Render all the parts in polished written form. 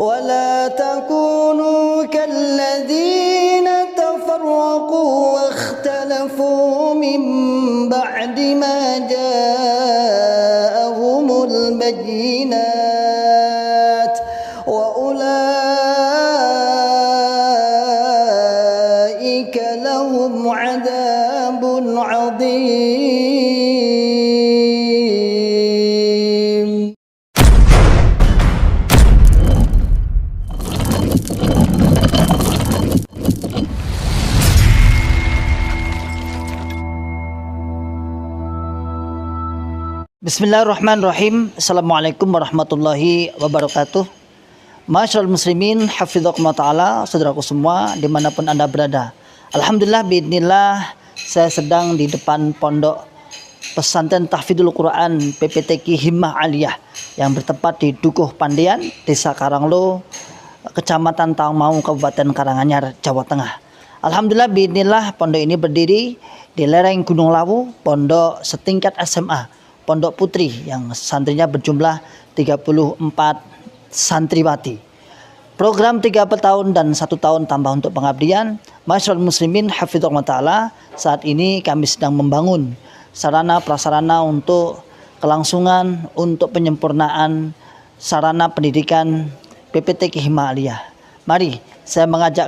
ولا تكونوا كالذين تفرقوا واختلفوا من بعد ما جاءهم البينات وأولئك لهم عذاب عظيم. Bismillahirrahmanirrahim. Assalamualaikum warahmatullahi wabarakatuh. Masyaallah muslimin, hafizakumullah ta'ala, saudaraku semua dimanapun anda berada. Alhamdulillah biidznillah, saya sedang di depan pondok pesantren tahfidzul Quran PPTQ Himmah Aliyah yang bertempat di Dukuh Pandian, Desa Karanglo, Kecamatan Tawangmangu, Kabupaten Karanganyar, Jawa Tengah. Alhamdulillah biidznillah, pondok ini berdiri di lereng Gunung Lawu, pondok setingkat SMA, Pondok Putri yang santrinya berjumlah 34 santriwati. Program 3 tahun dan 1 tahun tambah untuk pengabdian. Masyaallah muslimin, hafizahullah ta'ala, saat ini kami sedang membangun sarana prasarana untuk kelangsungan, untuk penyempurnaan sarana pendidikan PPTQ Himmah Aliyah. Mari saya mengajak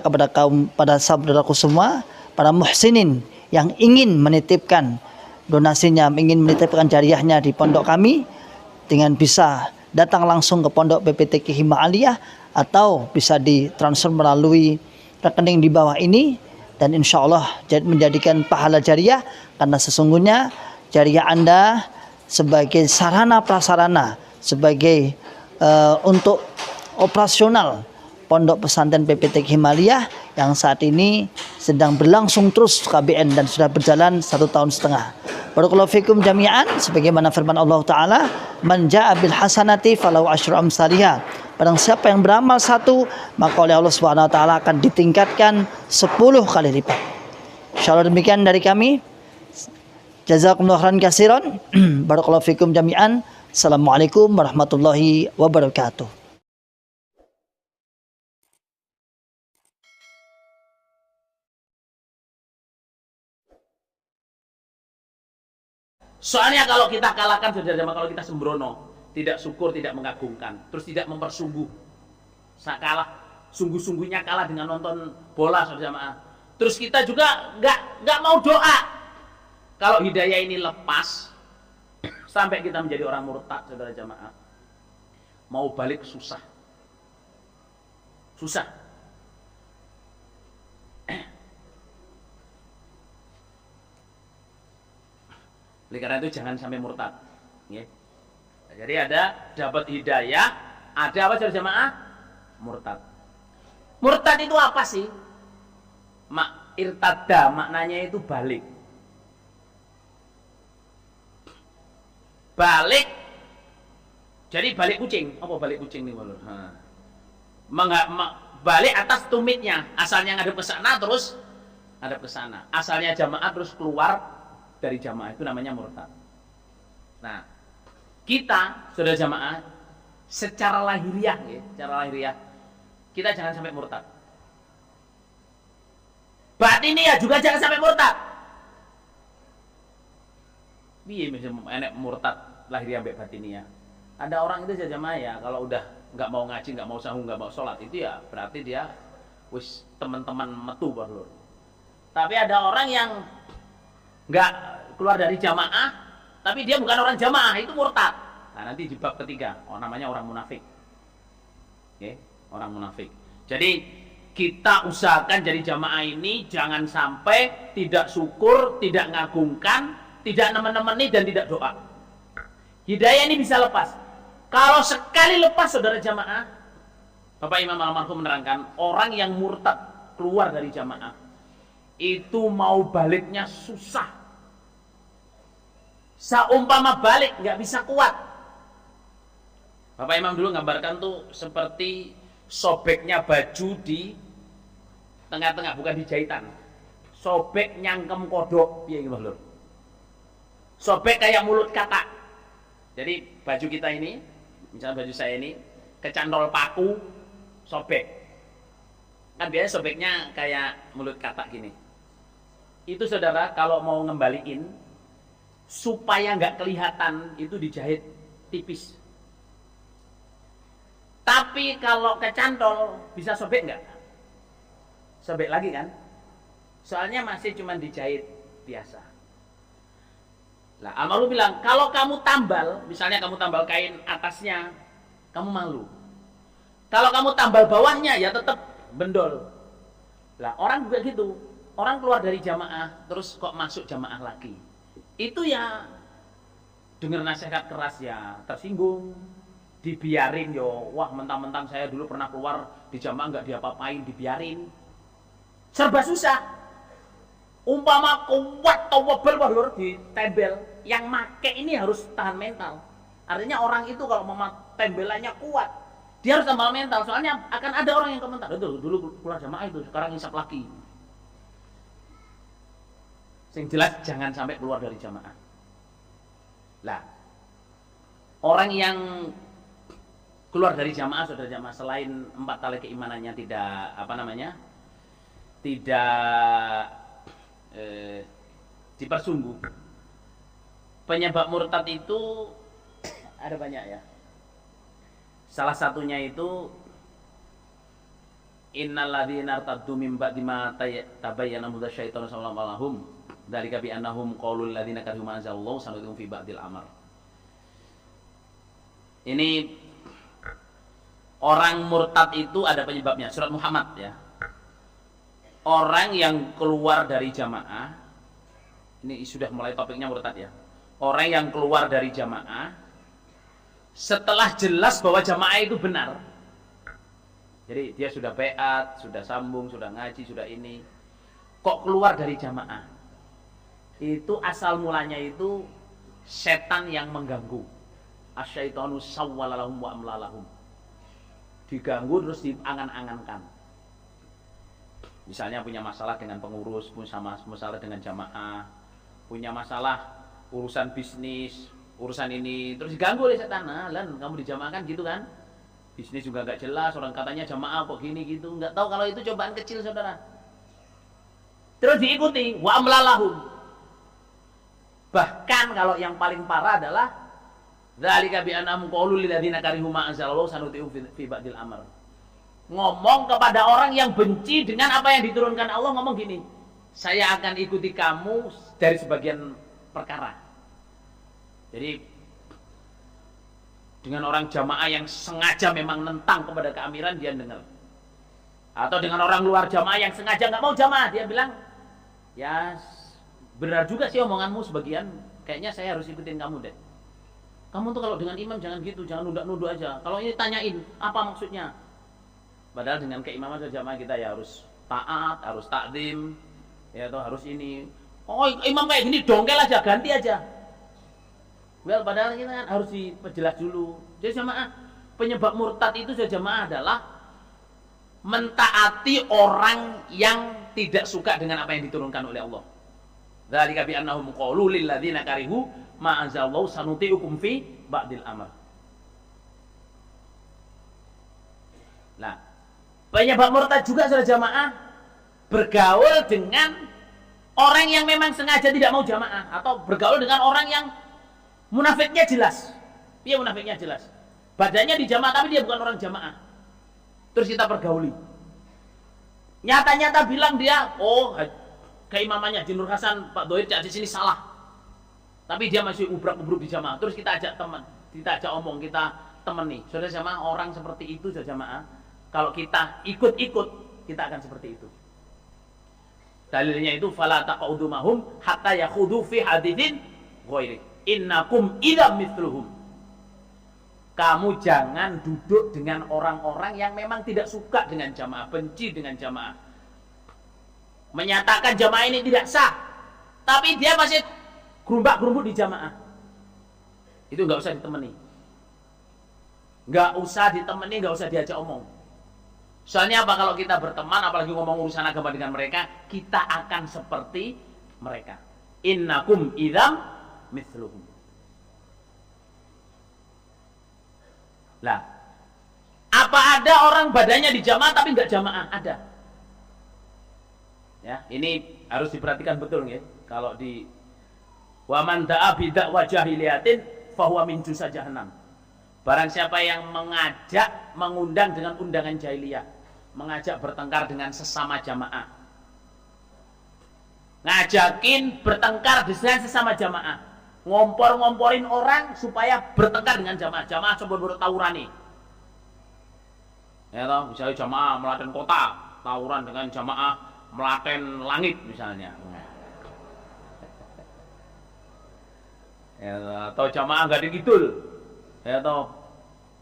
pada saudaraku semua, para muhsinin yang ingin menitipkan donasinya, ingin menitipkan jariahnya di pondok kami, dengan bisa datang langsung ke pondok PPTQ Himmah Aliyah atau bisa ditransfer melalui rekening di bawah ini, dan insya Allah menjadikan pahala jariah, karena sesungguhnya jariah Anda sebagai sarana prasarana, sebagai untuk operasional pondok pesantren PPTQ Himmah Aliyah yang saat ini sedang berlangsung terus KBN dan sudah berjalan 1,5 tahun. Barakallahu fikum jami'an, sebagaimana firman Allah Ta'ala, man ja'a bil hasanati falahu asyru amsalihha. Barang siapa yang beramal 1, maka oleh Allah Subhanahu wa taala akan ditingkatkan 10 kali lipat. Insyaallah demikian dari kami. Jazakumullahu khairan katsiran. Barakallahu fikum jami'an. Assalamualaikum warahmatullahi wabarakatuh. Soalnya kalau kita kalahkan, saudara jamaah, kalau kita sembrono, tidak syukur, tidak mengagungkan, terus tidak mempersungguh, kalah, sungguh-sungguhnya kalah dengan nonton bola, saudara jamaah. Terus kita juga nggak mau doa. Kalau hidayah ini lepas, sampai kita menjadi orang murtad, saudara jamaah, mau balik susah. Oleh karena itu jangan sampai murtad. Ya. Jadi ada dapat hidayah, ada apa saudara jamaah? Murtad. Murtad itu apa sih? Irtada maknanya itu balik. Balik. Jadi balik kucing. Apa balik kucing nih, Walur? Balik atas tumitnya. Asalnya ngadep ke sana terus ngadep ke sana. Asalnya jamaah terus keluar dari jamaah, itu namanya murtad. Nah, kita saudara jamaah secara lahiriah, kita jangan sampai murtad. Batiniah juga jangan sampai murtad. Piye enek murtad lahiriah mbek batiniah? Ada orang itu saudara jamaah ya, kalau udah nggak mau ngaji, nggak mau sahur, nggak mau sholat, itu ya berarti dia wis teman-teman metu bahlur. Tapi ada orang yang nggak keluar dari jamaah, tapi dia bukan orang jamaah, itu murtad. Nah, nanti di bab ketiga, namanya orang munafik. Oke, orang munafik. Jadi kita usahakan jadi jamaah ini jangan sampai tidak syukur, tidak ngagungkan, tidak nemen-nemeni, dan tidak doa. Hidayah ini bisa lepas. Kalau sekali lepas, saudara jamaah, Bapak Imam almarhum menerangkan, orang yang murtad keluar dari jamaah itu mau baliknya susah. Saumpama balik nggak bisa kuat. Bapak Imam dulu gambarkan tuh seperti sobeknya baju di tengah-tengah, bukan di jahitan. Sobek nyangkem kodok, piye gitu lho. Sobek kayak mulut katak. Jadi baju kita ini, misalnya baju saya ini, kecantol paku, sobek. Kan biasanya sobeknya kayak mulut katak gini. Itu saudara kalau mau ngembaliin supaya nggak kelihatan itu dijahit tipis. Tapi kalau kecantol bisa sobek nggak? Sobek lagi kan? Soalnya masih cuma dijahit biasa. Lah Almarhum bilang kalau kamu tambal, misalnya kamu tambal kain atasnya, kamu malu. Kalau kamu tambal bawahnya ya tetap bendol. Lah orang juga gitu. Orang keluar dari jamaah terus kok masuk jamaah lagi. Itu ya dengar nasihat keras ya tersinggung. Dibiarin yo, wah mentang-mentang saya dulu pernah keluar di jamaah nggak diapa-apain, dibiarin. Serba susah. Umpama kuat atau webel harus ditembel. Yang make ini harus tahan mental. Artinya orang itu kalau mau tembelannya kuat, dia harus tambah mental. Soalnya akan ada orang yang komentar, dulu keluar jamaah itu, sekarang hisap lagi. Yang jelas jangan sampai keluar dari jamaah. Lah, orang yang keluar dari jamaah, saudara jamaah, selain 4 tali keimanannya tidak tidak dipersungguh, penyebab murtad itu ada banyak ya. Salah satunya itu innalladzina irtaddu min ba'di ma tabayyana lahumudz syaitanu sallallahu dzalika bi annahum qaulul ladzina karihu ma anzalallahu sanudhum fi ba'dil amr. Ini orang murtad itu ada penyebabnya. Surat Muhammad ya. Orang yang keluar dari jamaah, ini sudah mulai topiknya murtad ya. Orang yang keluar dari jamaah setelah jelas bahwa jamaah itu benar. Jadi dia sudah baiat, sudah sambung, sudah ngaji, sudah ini. Kok keluar dari jamaah? Itu asal mulanya itu setan yang mengganggu. Asyaitonu sawwalalahum wa amlalahum. Diganggu terus diangan-angankan. Misalnya punya masalah dengan pengurus, punya masalah dengan jamaah, punya masalah urusan bisnis, urusan ini, terus diganggu oleh setan. Nah, Lan, kamu di jamaah kan gitu kan? Bisnis juga gak jelas, orang katanya jamaah kok gini gitu. Nggak tahu kalau itu cobaan kecil, saudara. Terus diikuti, wa amlalahum. Bahkan kalau yang paling parah adalah dzalika bi annahum qaulul lilladzina karihu ma anzalallahu sanuti'u fi ba'dil amr. Ngomong kepada orang yang benci dengan apa yang diturunkan Allah, ngomong gini, saya akan ikuti kamu dari sebagian perkara. Jadi dengan orang jamaah yang sengaja memang nentang kepada keamiran, dia dengar. Atau dengan orang luar jamaah yang sengaja nggak mau jamaah, dia bilang, ya benar juga sih omonganmu sebagian, kayaknya saya harus ikutin kamu deh. Kamu tuh kalau dengan imam jangan gitu, jangan nunduk-nunduk aja. Kalau ini tanyain, apa maksudnya? Padahal dengan keimaman jamaah kita ya harus taat, harus takdim, ya atau harus ini. Oh imam kayak gini dongkel aja, ganti aja. Well, padahal kita kan harus diperjelas dulu. Jadi jamaah, penyebab murtad itu jamaah adalah mentaati orang yang tidak suka dengan apa yang diturunkan oleh Allah. Dzalika bi annahum qaulul lil ladzina karihu ma anzalallahu sanuti'ukum fi ba'dil amr. Nah, penyebab murtad juga saudara jamaah bergaul dengan orang yang memang sengaja tidak mau jamaah, atau bergaul dengan orang yang munafiknya jelas. Dia munafiknya jelas. Badannya di jamaah tapi dia bukan orang jamaah. Terus kita pergauli. Nyata-nyata bilang dia, oh keimamannya di Nur Hasan, Pak Dohir di sini salah. Tapi dia masih ubrak-ubruk di jamaah. Terus kita ajak teman, kita ajak omong, kita temen nih. Saudara jamaah, orang seperti itu saudara jamaah, kalau kita ikut-ikut, kita akan seperti itu. Dalilnya itu fala taqudu mahum hatta yakhudu fi haditsin ghairi. Innakum idza mithluhum. Kamu jangan duduk dengan orang-orang yang memang tidak suka dengan jamaah, benci dengan jamaah. Menyatakan jamaah ini tidak sah, tapi dia masih gerumbak-gerumbuk di jamaah. Itu nggak usah ditemani. Nggak usah ditemani, nggak usah diajak omong. Soalnya apa, kalau kita berteman, apalagi ngomong urusan agama dengan mereka, kita akan seperti mereka. Innakum idzam mithluhum. Lah, Apa ada orang badannya di jamaah tapi nggak jamaah? Ada. Ya, ini harus diperhatikan betul ya. Kalau di wa man da'a bi da'wa jahiliyatin fahuwa min jusa jahannam. Barang siapa yang mengajak, mengundang dengan undangan jahiliyah, mengajak bertengkar dengan sesama jamaah, ngajakin bertengkar dengan sesama jamaah, ngompor-ngomporin orang supaya bertengkar dengan jamaah, jamaah coba bertawurani. Ya toh, misalnya jamaah Melaten Kota tawuran dengan jamaah Melaten Langit misalnya. Ya, atau jamaah Gading Kidul. Ya toh,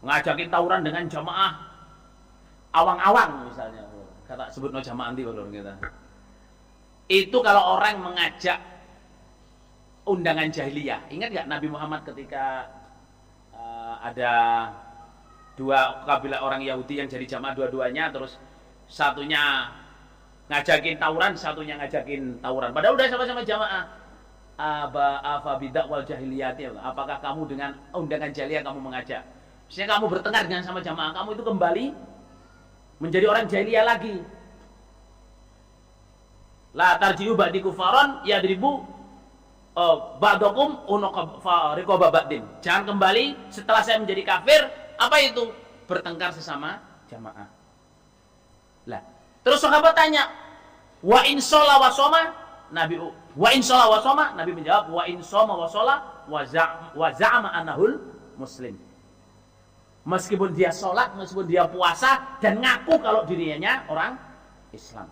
ngajakin tawuran dengan jamaah Awang-Awang misalnya. Kata sebutno jamaah anti ulun kita. Itu kalau orang mengajak undangan jahiliyah. Ingat nggak Nabi Muhammad ketika ada dua kabilah orang Yahudi yang jadi jamaah dua-duanya, terus satunya ngajakin tawuran, satunya ngajakin tawuran. Padahal udah sama-sama jamaah. Afa bidak wal jahiliyati. Apakah kamu dengan undangan jahiliyah kamu mengajak? Misalnya kamu bertengkar dengan sama jamaah, kamu itu kembali menjadi orang jahiliyah lagi. La tarji'u ba'di kufaron yadribu ba'dakum unuqa riqaba ba'din. Jangan kembali setelah saya menjadi kafir. Apa itu? Bertengkar sesama jamaah. Lah, terus sahabat tanya, wa in sholla wa shoma? Nabi menjawab, wa in shoma wa sholla wa za'ama anahul muslim. Meskipun dia sholat, meskipun dia puasa dan ngaku kalau dirinya orang Islam.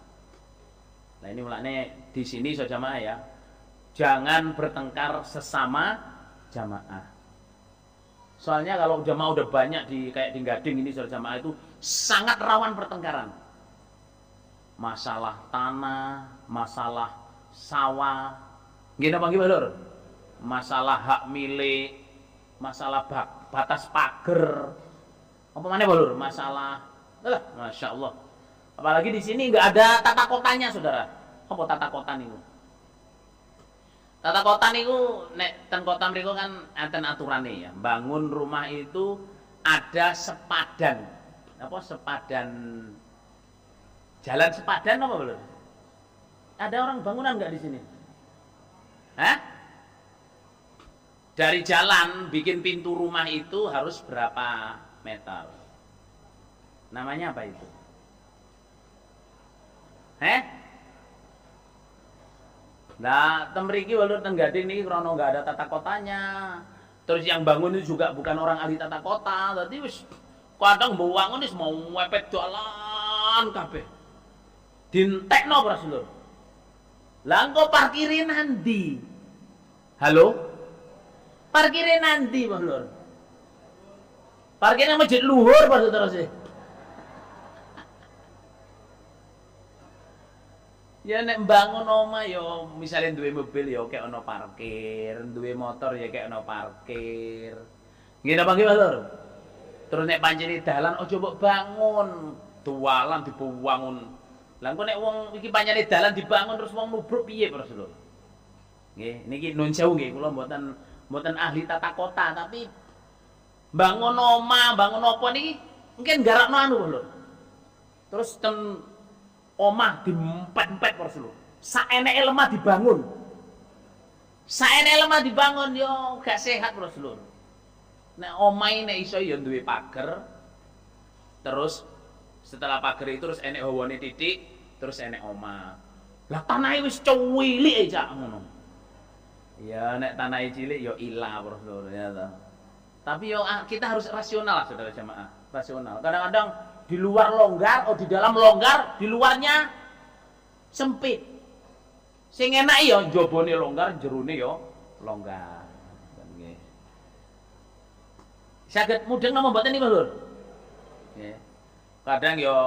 Nah ini mulanya di sini saudara jamaah ya, jangan bertengkar sesama jamaah. Soalnya kalau jamaah udah banyak kayak di Gading ini saudara jamaah itu sangat rawan pertengkaran. Masalah tanah, masalah sawah, gimana bang Lur? Masalah hak milik, masalah batas pagar, apa mana Lur? Masalah, masya Allah. Apalagi di sini nggak ada tata kotanya, saudara. Apa tata kota niku? Tata kota niku nek ten kota mriku kan enten aturane ya. Bangun rumah itu ada sepadan. Apa sepadan? Jalan sepadan apa belum? Ada orang bangunan nggak di sini? Hah? Dari jalan bikin pintu rumah itu harus berapa meter? Namanya apa itu? Nah, temriki walur tenggading nih krono nggak ada tata kotanya. Terus yang bangun itu juga bukan orang ahli tata kota. Tadi wis kadang bangun wis mau mepet jalan kabeh. Dintekno pras lur. Lah engko parkirin nanti. Halo? Parkirin nanti, Mas Lur. Parkirnya masjid luhur pas terus sih. Ya nek bangun omah ya misalnya duwe mobil ya kayak ono parkir, duwe motor ya kayak ono parkir. Nggih napa nggih Mas Lur? Terus nek pancene dalan aja mbok bangun, dualan dibangun. Lah engko nek wong iki pancene dalan dibangun terus wong nubruk piye Mas Lur? Nggih, niki nun sewu nggih kula mboten ahli tata kota tapi bangun omah, bangun apa niki mungkin garakno anu lho. Terus ten omah diempet-empet terus lho. Saeneke lemah dibangun. Saeneke lemah dibangun yo gak sehat terus lho. Nek omahe nek iso ya duwe pager. Terus setelah pager itu terus enek hawane titik, terus enek omah. Lah tanahe wis cuwilik e cak ngono. Ya nek tanahe cilik ya ilah terus lho ya toh. Tapi yo kita harus rasional saudara jamaah. Rasional. Kadang-kadang di luar longgar, di dalam longgar, di luarnya sempit. Sing enak ya jabone longgar, jerone ya longgar. Nggih. Saged mudeng napa mboten iki, Mas Lur? Nggih. Kadang ya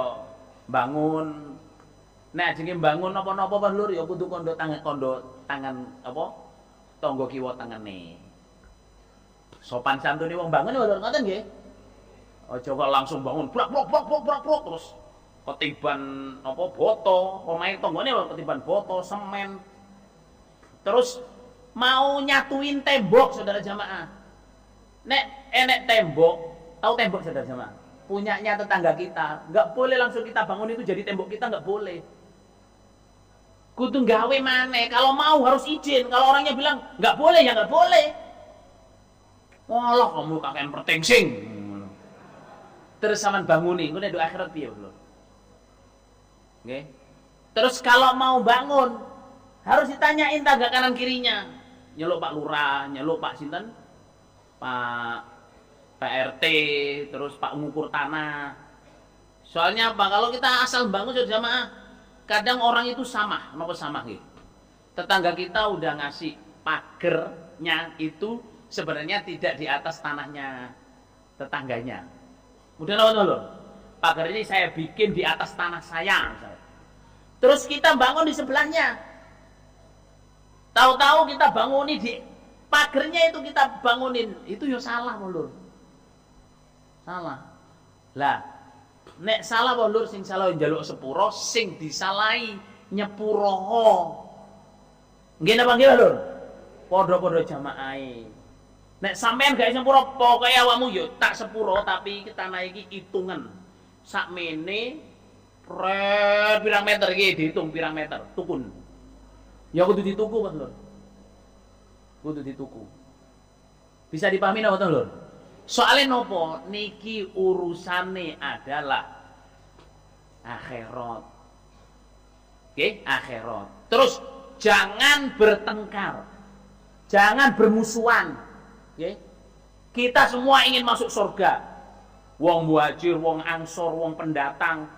bangun nek jenenge bangun napa-napa Mas Lur ya kudu kondo tangan apa? Tangga kiwa tengene. Sopan santune wong bangun ya Lur ngoten nggih. Aja kok langsung bangun brak terus ketiban apa boto, omahe tanggane ketiban boto, semen. Terus mau nyatuin tembok saudara jamaah. Nek enek tembok, tahu tembok saudara jamaah? punyanya tetangga kita. Nggak boleh langsung kita bangun itu jadi tembok kita, nggak boleh. Kudu gawe maneh. Kalau mau harus izin. Kalau orangnya bilang nggak boleh ya nggak boleh. Walah kamu kakek pertengsing. Terus sampean banguni, engko nek akhirat piye, Lho? Nggih. Terus kalau mau bangun harus ditanyain tangga kanan kirinya. Nyeluk Pak Lurah, nyeluk Pak sinten? Pak RT, terus Pak ngukur tanah. Soalnya apa? Kalau kita asal bangun sudah jamaah, kadang orang itu sama, napa sama gitu. Tetangga kita udah ngasih pagernya itu sebenarnya tidak di atas tanahnya tetangganya. Udah lho. Pagar ini saya bikin di atas tanah saya. Misalnya. Terus kita bangun di sebelahnya. Tahu-tahu kita banguni di pagernya itu kita bangunin. Itu ya salah, Lur. Salah. Lah, nek salah wae Lur sing salah njaluk sepuro, sing disalahi nyepuro. Nggih napa nggih Lur? Padha-padha jamaahe. Nek sampean gak sepuro, pokoke awakmu yo tak sepuro tapi kita naiki hitungan. Sakmene pirang meter iki dihitung pirang meter, tukun. Ya kudu dituku, Mas Lur. Kudu dituku. Bisa dipahami napa, Lur? Soalnya nopo niki urusane adalah akhirat. Oke, akhirat. Terus jangan bertengkar. Jangan bermusuhan. Oke. Kita semua ingin masuk surga. Wong muhajir, wong ansor, wong pendatang,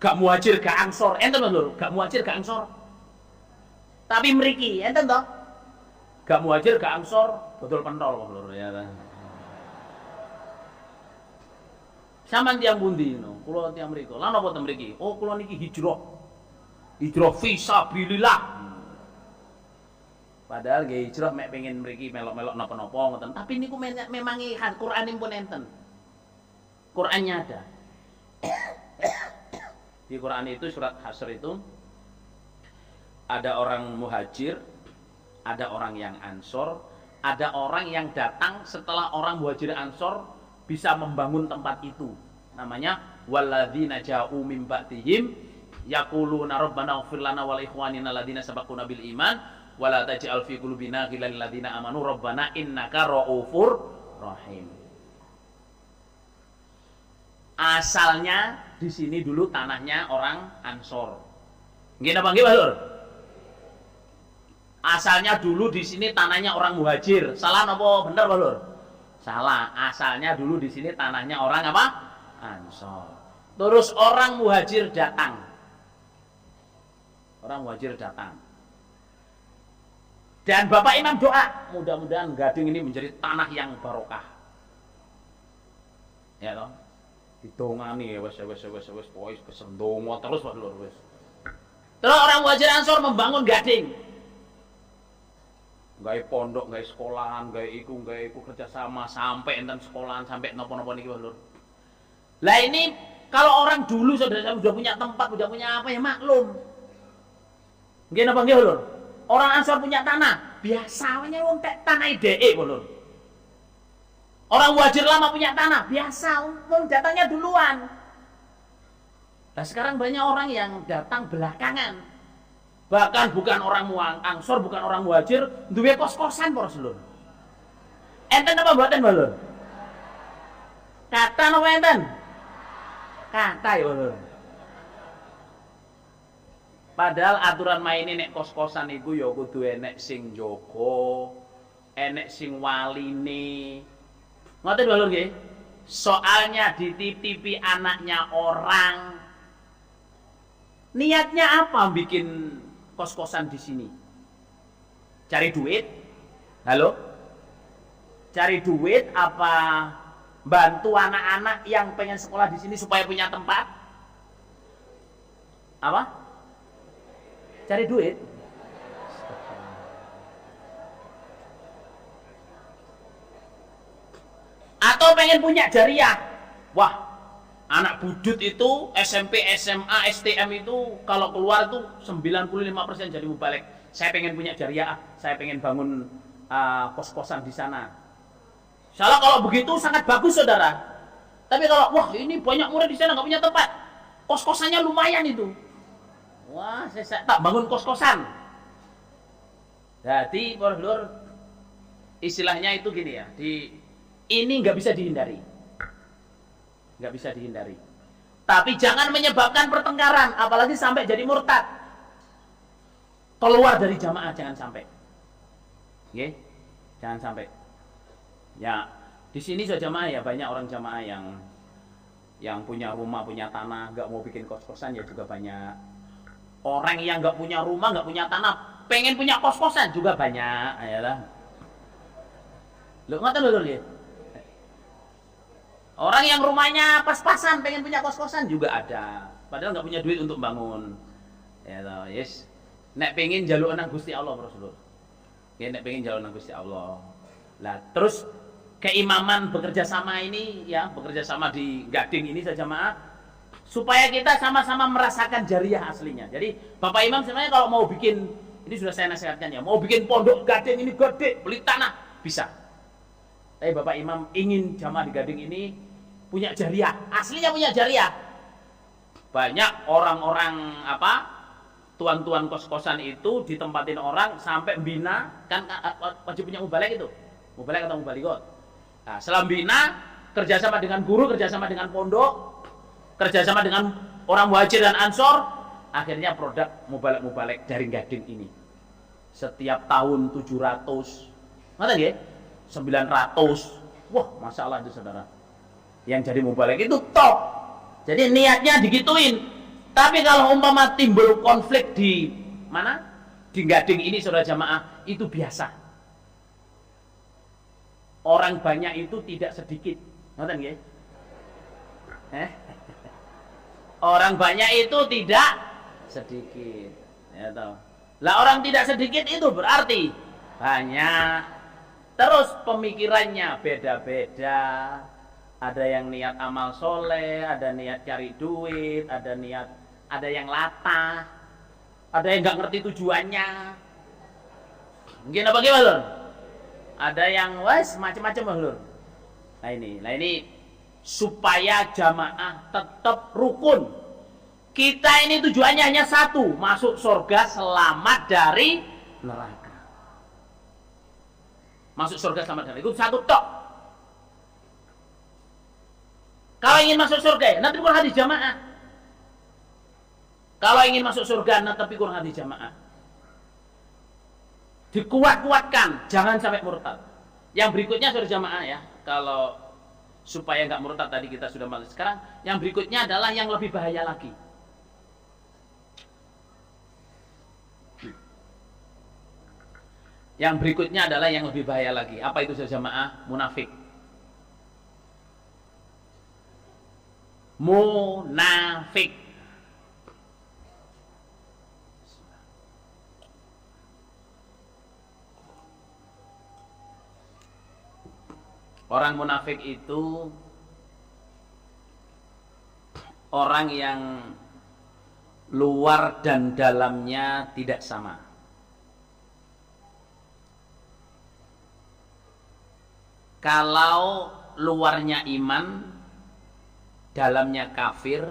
gak muhajir, gak ansor. Enten lho, gak muhajir, gak ansor. Tapi mriki, enten toh? Gak muhajir, gak ansor, betul pentol kok lho ya. Sampeyan tiyang pundi no? Kula tiyang mriku. Lah napa ten mriki? Oh, kula niki hijrah. Hijrah fisabilillah. Padahal nggih hijrah mek pengen mriki melok-melok napa-napa ngoten. Tapi niku memang Qur'anipun enten. Qur'annya ada. Di Qur'an itu surat Hasyr itu ada orang muhajir, ada orang yang ansor, ada orang yang datang setelah orang muhajir ansor bisa membangun tempat itu. Namanya walladzina ja'u min ba'dihim yaquluna rabbana ighfir lana wa li ikhwanina alladziina sabaquna bil iman wa la taj'al fi qulubina ghillan lil ladzina amanu rabbana innaka ra'ufur rahim. Asalnya di sini dulu tanahnya orang Ansor. Nggih napa nggih, Lur? Asalnya dulu di sini tanahnya orang Muhajir. Salah napa bener, Lur? Salah. Asalnya dulu di sini tanahnya orang apa? Ansor. Terus orang Muhajir datang. Orang Muhajir datang. Dan Bapak Imam doa, mudah-mudahan Gading ini menjadi tanah yang barokah. Ya toh? Ditongani ya wes pokoke kesendongo terus Pak Lur wes. Terus orang Muhajir Ansor membangun Gading. Gawe pondok, gawe sekolahan, gawe iku kerjasama sampai enten sekolahan sampai napa-napa niki Pak Lur. Lah ini kalau orang dulu saudara sudah punya tempat, sudah punya apa ya maklum. Nggih napa nggih Lur? Orang Ansor punya tanah, biasa wae wong tanah dheke Pak Lur. Orang Muhajir lama punya tanah, biasa wong datangnya duluan. Nah sekarang banyak orang yang datang belakangan. Bahkan bukan orang Ansor, bukan orang Muhajir, duwe kos-kosan para sedulur. Enten apa mboten, Lur? Kata napa enten? Kata ya, Lur. Padahal aturan maine nek kos-kosan iku ya kudu enek sing jaga, enek sing waline. Ngoten Lur nggih. Soalnya dititipi anaknya orang. Niatnya apa bikin kos-kosan di sini? Cari duit? Halo? Cari duit apa bantu anak-anak yang pengen sekolah di sini supaya punya tempat? Apa? Cari duit? Atau pengen punya jariah? Wah, anak budut itu SMP, SMA, STM itu kalau keluar itu 95% jadi mubalik. Saya pengen punya jariah, saya pengen bangun kos-kosan di sana. Salah kalau begitu sangat bagus saudara. Tapi kalau wah ini banyak murid di sana nggak punya tempat, kos-kosannya lumayan itu. Wah, saya tak bangun kos-kosan. Jadi, Lur, istilahnya itu gini ya, ini nggak bisa dihindari. Nggak bisa dihindari. Tapi jangan menyebabkan pertengkaran, apalagi sampai jadi murtad. Keluar dari jamaah, jangan sampai. Oke? Jangan sampai. Ya, di sini saja jamaah ya, banyak orang jamaah yang punya rumah, punya tanah, nggak mau bikin kos-kosan ya juga banyak. Orang yang nggak punya rumah, nggak punya tanah, pengen punya kos-kosan juga banyak. Ayalah. Lu nggak tahu ya? Orang yang rumahnya pas-pasan, pengen punya kos-kosan juga ada. Padahal nggak punya duit untuk bangun. Ya toh, yes. Nek pengen jaluk nang Gusti Allah, Rasulullah. Ya, nek pengen jaluk nang Gusti Allah. Lah, terus keimaman bekerja sama ini ya, bekerja sama di Gading ini saja jamaah, supaya kita sama-sama merasakan jariah aslinya. Jadi Bapak Imam sebenarnya kalau mau bikin, ini sudah saya nasihatkan ya, mau bikin pondok Gading ini gede, beli tanah bisa. Tapi Bapak Imam ingin jamaah di Gading ini punya jariah, aslinya punya jariah. Banyak orang-orang tuan-tuan kos-kosan itu ditempatin orang sampai bina, kan wajib punya mubalek itu, mubalek atau mubalikot. Nah, setelah bina, kerjasama dengan guru, kerjasama dengan pondok, kerjasama dengan orang muhajir dan ansor, akhirnya produk mubalek-mubalek dari Gading ini. Setiap tahun 700, mana ya? 900. Wah, masalah itu saudara. Yang jadi mubalek itu top. Jadi niatnya digituin. Tapi kalau umpama timbul konflik di mana? Di Gading ini saudara jamaah, itu biasa. Orang banyak itu tidak sedikit. Ngerti nggih? Orang banyak itu tidak sedikit. Ya tahu. Lah orang tidak sedikit itu berarti banyak. Terus pemikirannya beda-beda. Ada yang niat amal soleh, ada niat cari duit, ada yang latah, ada yang nggak ngerti tujuannya. Mungkin apa gimana, Lur? Ada yang macam-macam, Lur. Nah ini supaya jamaah tetap rukun. Kita ini tujuannya hanya satu, masuk surga selamat dari neraka. Masuk surga selamat dari neraka, itu satu tok. Kalau ingin masuk surga, nanti kurang hadis jamaah. Kalau ingin masuk surga, nanti kurang hadis jamaah. Dikuat-kuatkan, jangan sampai murtad. Yang berikutnya saudara jamaah ya, kalau supaya nggak murtad tadi kita sudah bahas. Sekarang yang berikutnya adalah yang lebih bahaya lagi. Yang berikutnya adalah yang lebih bahaya lagi. Apa itu saudara jamaah? Munafik. Munafik. Orang munafik itu orang yang luar dan dalamnya tidak sama. Kalau luarnya iman, dalamnya kafir,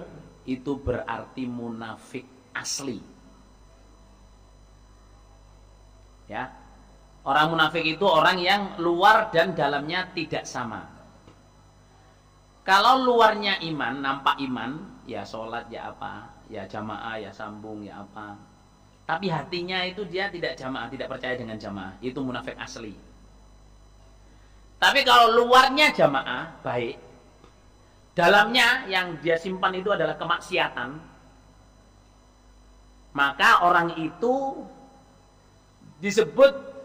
itu berarti munafik asli. Ya. Orang munafik itu orang yang luar dan dalamnya tidak sama. Kalau luarnya iman, nampak iman, ya sholat, ya apa, ya jamaah, ya sambung, ya apa. Tapi hatinya itu dia tidak jamaah, tidak percaya dengan jamaah. Itu munafik asli. Tapi kalau luarnya jamaah, baik. Dalamnya yang dia simpan itu adalah kemaksiatan. Maka orang itu disebut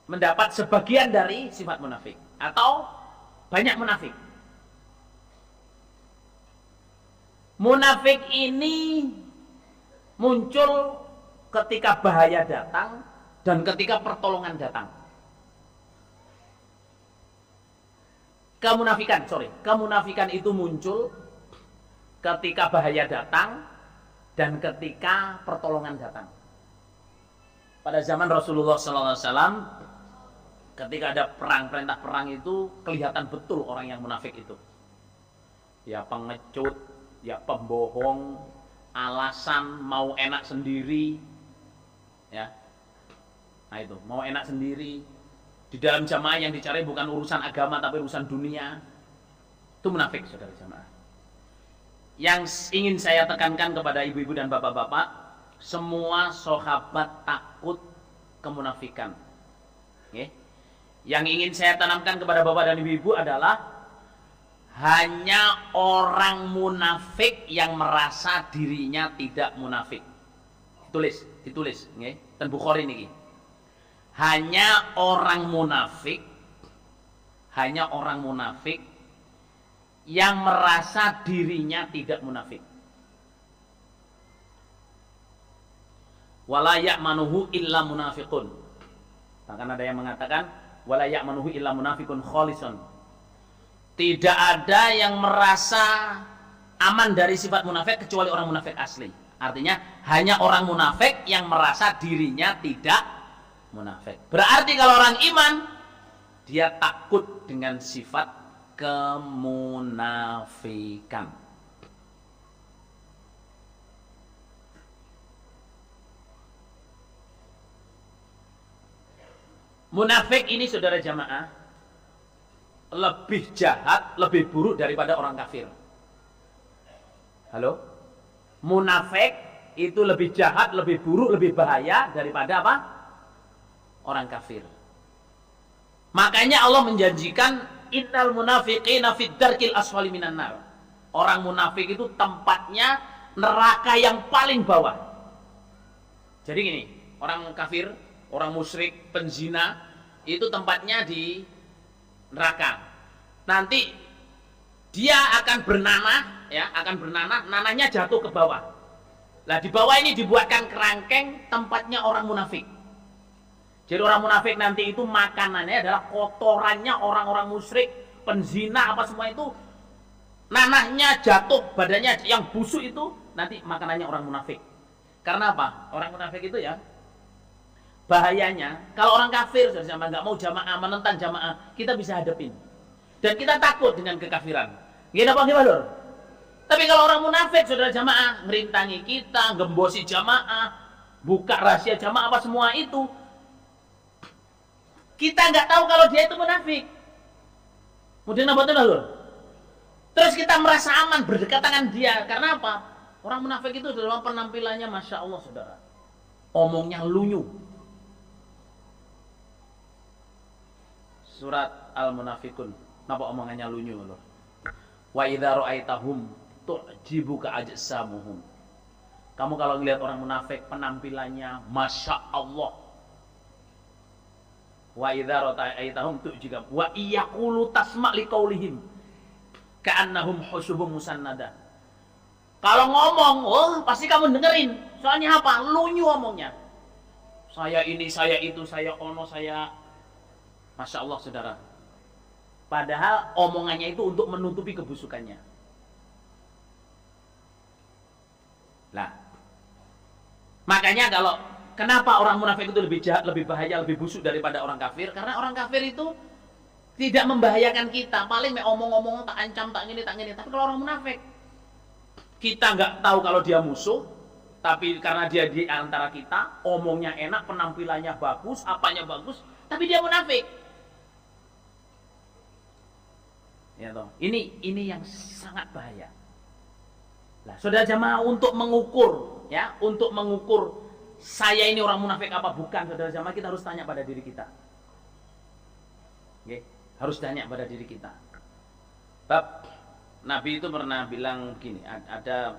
mendapat sebagian dari sifat munafik atau banyak munafik. Munafik ini muncul ketika bahaya datang dan ketika pertolongan datang. Kemunafikan itu muncul ketika bahaya datang dan ketika pertolongan datang. Pada zaman Rasulullah SAW, ketika ada perang, perintah perang itu kelihatan betul orang yang munafik itu. ya pengecut, ya pembohong, alasan mau enak sendiri, ya. Nah itu, mau enak sendiri. Di dalam jamaah yang dicari bukan urusan agama tapi urusan dunia. Itu munafik, saudara jamaah. Yang ingin saya tekankan kepada ibu-ibu dan bapak-bapak, semua sahabat takut kemunafikan. Okay? Yang ingin saya tanamkan kepada bapak dan ibu-ibu adalah hanya orang munafik yang merasa dirinya tidak munafik. Ditulis, okay? Dan Bukhari ini. Hanya orang munafik yang merasa dirinya tidak munafik. Wala ya'manuhu illa munafiqun. Bahkan ada yang mengatakan wala ya'manuhu illa munafiqun khalisun. Tidak ada yang merasa aman dari sifat munafik kecuali orang munafik asli. Artinya hanya orang munafik yang merasa dirinya tidak munafik. Berarti kalau orang iman, dia takut dengan sifat kemunafikan. Munafik ini, saudara jamaah, lebih jahat, lebih buruk daripada orang kafir. Halo? Munafik itu lebih jahat, lebih buruk, lebih bahaya daripada apa? Orang kafir. Makanya Allah menjanjikan innal munafiqina fid darkil asfali minan nar. Orang munafik itu tempatnya neraka yang paling bawah. Jadi gini, orang kafir, orang musyrik, penzina itu tempatnya di neraka. Nanti dia akan bernanah, ya, nanahnya jatuh ke bawah. Lah di bawah ini dibuatkan kerangkeng tempatnya orang munafik. Jadi orang munafik nanti itu makanannya adalah kotorannya orang-orang musyrik, penzina, apa semua itu. Nanahnya jatuh, badannya yang busuk itu nanti makanannya orang munafik. Karena apa? Orang munafik itu ya, bahayanya kalau orang kafir sama nggak mau jamaah, menentang jamaah, kita bisa hadapin. Dan kita takut dengan kekafiran. Gimana? Tapi kalau orang munafik, saudara jamaah, ngerintangi kita, gembosi jamaah, buka rahasia jamaah, apa semua itu, kita nggak tahu kalau dia itu munafik. Kemudian apa itu lho? Terus kita merasa aman berdekat dengan dia. Karena apa? Orang munafik itu dalam penampilannya, masya Allah, saudara, omongnya lunyu. Surat Al-Munafikun. Napa omongannya lunyu loh? Wa idza ra'aitahum tu'jibuka ajsamuhum. Kamu kalau ngelihat orang munafik penampilannya masya Allah. Wa idza ra'aitahum tu'jibka wa iyaqulu tasma' liqaulihim ka'annahum husyubun musannada. Kalau ngomong, oh pasti kamu dengerin. Soalnya apa? Lunyu omongnya. Saya ini, saya itu, saya ono, saya, masya Allah, saudara. Padahal omongannya itu untuk menutupi kebusukannya. Lah, makanya kalau kenapa orang munafik itu lebih jahat, lebih bahaya, lebih busuk daripada orang kafir? Karena orang kafir itu tidak membahayakan kita. Paling omong-omong tak ancam, tak gini. Tapi kalau orang munafik, kita nggak tahu kalau dia musuh, tapi karena dia di antara kita, omongnya enak, penampilannya bagus, apanya bagus, tapi dia munafik. Ya toh. Ini yang sangat bahaya. Nah, saudara jamaah, untuk mengukur, ya, untuk mengukur saya ini orang munafik apa bukan, saudara jamaah, kita harus tanya pada diri kita. Oke, harus tanya pada diri kita. Bab Nabi itu pernah bilang begini, ada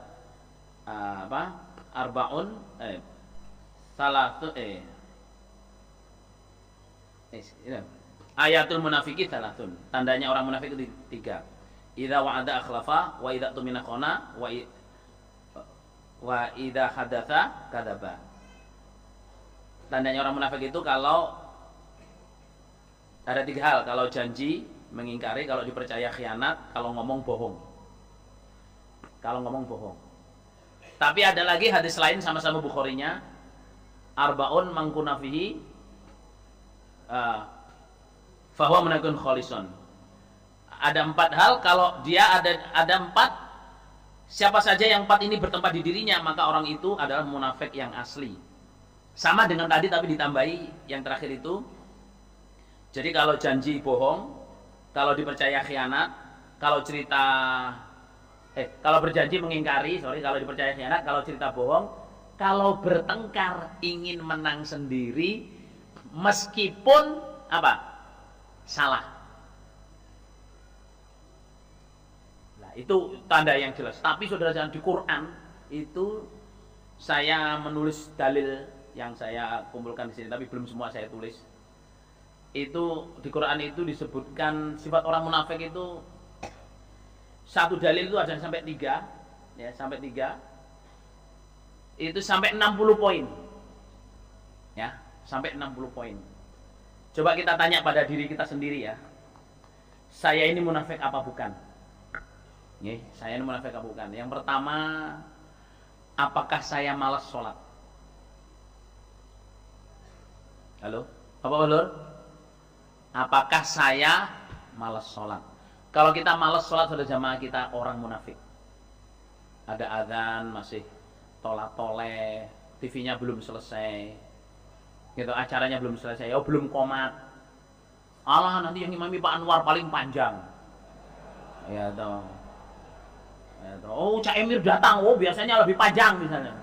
arbaun salatu ayatul munafiki salatun. Tandanya orang munafik itu 3. Idza wa'ada akhlafa wa idza tumina khana wa idza hadatsa kadzaba. Tandanya orang munafik itu kalau ada 3 hal, kalau janji mengingkari, kalau dipercaya khianat, kalau ngomong bohong. Kalau ngomong bohong. Tapi ada lagi hadis lain sama-sama Bukharinya, arbaun mangkuna fihi fahuwa munafik khalisun. ada 4 hal. Kalau dia ada 4, siapa saja yang 4 ini bertempat di dirinya, maka orang itu adalah munafik yang asli. Sama dengan tadi tapi ditambahi yang terakhir itu. Jadi kalau janji bohong, kalau dipercaya khianat, kalau kalau berjanji mengingkari, kalau dipercaya khianat, kalau cerita bohong, kalau bertengkar ingin menang sendiri meskipun apa? Salah. Nah, itu tanda yang jelas. Tapi saudara jangan, di Quran itu saya menulis dalil yang saya kumpulkan di sini, tapi belum semua saya tulis. Itu di Quran itu disebutkan sifat orang munafik itu, satu dalil itu ada sampai 3, ya, sampai 3. Itu sampai 60 poin. Ya, sampai 60 poin. Coba kita tanya pada diri kita sendiri ya. Saya ini munafik apa bukan? Nih, saya ini munafik apa bukan? Yang pertama, apakah saya malas sholat? Halo? Apa Lur? Apakah saya malas sholat? Kalau kita malas sholat, saudara jamaah, kita orang munafik. Ada azan masih tolak-toleh, TV-nya belum selesai, gitu, acaranya belum selesai, belum komat. Allah, nanti yang imami Pak Anwar paling panjang. Ya toh. Ya toh. Oh, Cak Emir datang, biasanya lebih panjang misalnya.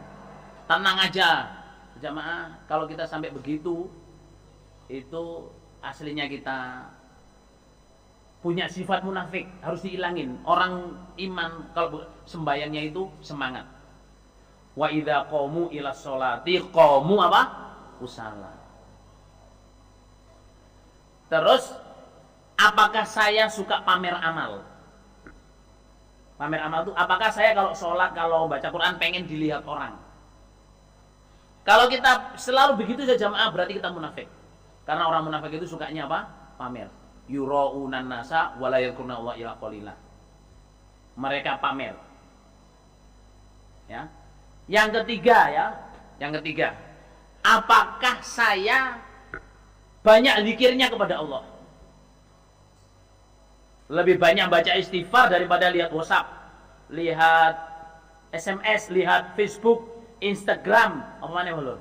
Tenang aja, jamaah. Kalau kita sampai begitu, itu aslinya kita punya sifat munafik, harus dihilangin. Orang iman kalau sembayangnya itu semangat. Wa idza qamu ila sholati qamu apa? Kusala. Terus, apakah saya suka pamer amal? Pamer amal itu, apakah saya kalau sholat, kalau baca Quran pengen dilihat orang? Kalau kita selalu begitu saja jamaah, berarti kita munafik. Karena orang munafik itu sukanya apa? Pamer. Yuraunan nasa wala yadhkuruna Allah illa qalila. Mereka pamer. Ya. Yang ketiga, apakah saya banyak zikirnya kepada Allah? Lebih banyak baca istighfar daripada lihat WhatsApp, lihat SMS, lihat Facebook, Instagram, apa mana belum?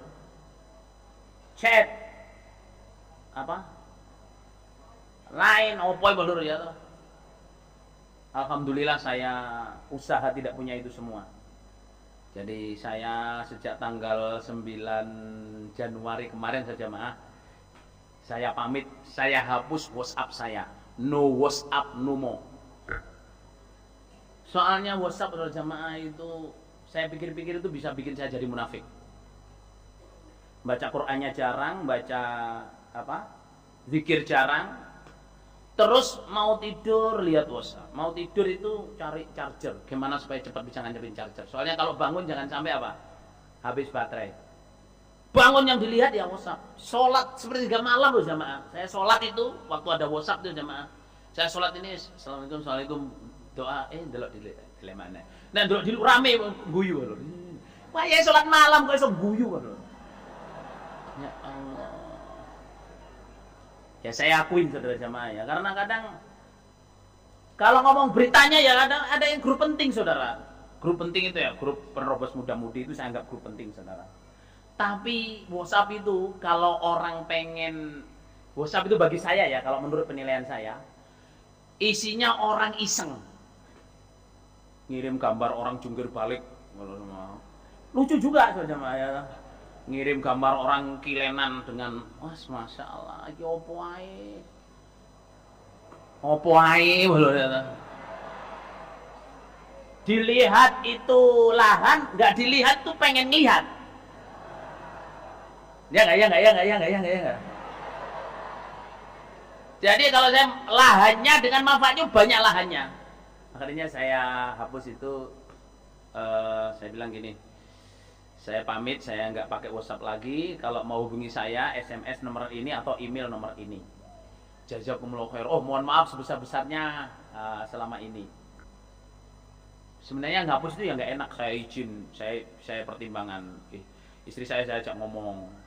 Chat, apa? Lain, apa belum ya? Alhamdulillah saya usaha tidak punya itu semua. Jadi saya sejak tanggal 9 Januari kemarin saja saya pamit, saya hapus WhatsApp saya. No WhatsApp no more. Soalnya WhatsApp jamaah itu saya pikir-pikir itu bisa bikin saya jadi munafik. Baca Qur'annya jarang, baca zikir jarang. Terus mau tidur lihat WhatsApp. Mau tidur itu cari charger. Gimana supaya cepat bisa ngancurin charger. Soalnya kalau bangun jangan sampai habis baterai. Bangun yang dilihat ya WhatsApp. Sholat sepertiga malam loh jamaah. Saya sholat itu waktu ada WhatsApp tuh jamaah. Saya sholat ini assalamualaikum doa delok di mana. Nah delok di rame guyu loh. Wah ya sholat malam kok iso guyu loh. Ya Allah. Ya saya akuin saudara jamaah ya, karena kadang kalau ngomong beritanya ya ada yang grup penting saudara. Grup penting itu ya, grup penerobos muda-mudi itu saya anggap grup penting saudara. Tapi WhatsApp itu kalau orang pengen, WhatsApp itu bagi saya ya, kalau menurut penilaian saya, isinya orang iseng. Ngirim gambar orang jungkir balik, lucu juga saudara jamaah ya. Ngirim gambar orang kilenan dengan masya Allah, iki opo ae dilihat itu lahan, nggak dilihat tuh pengen lihat. Ya nggak. Jadi kalau saya lahannya dengan manfaatnya banyak lahannya. Akhirnya saya hapus itu. Saya bilang gini, saya pamit, saya nggak pakai WhatsApp lagi. Kalau mau hubungi saya, SMS nomor ini atau email nomor ini. Jazakumullah khair. Oh, mohon maaf sebesar-besarnya selama ini. Sebenarnya ngapus itu ya nggak enak. Saya izin, saya pertimbangan. Istri saya ajak ngomong.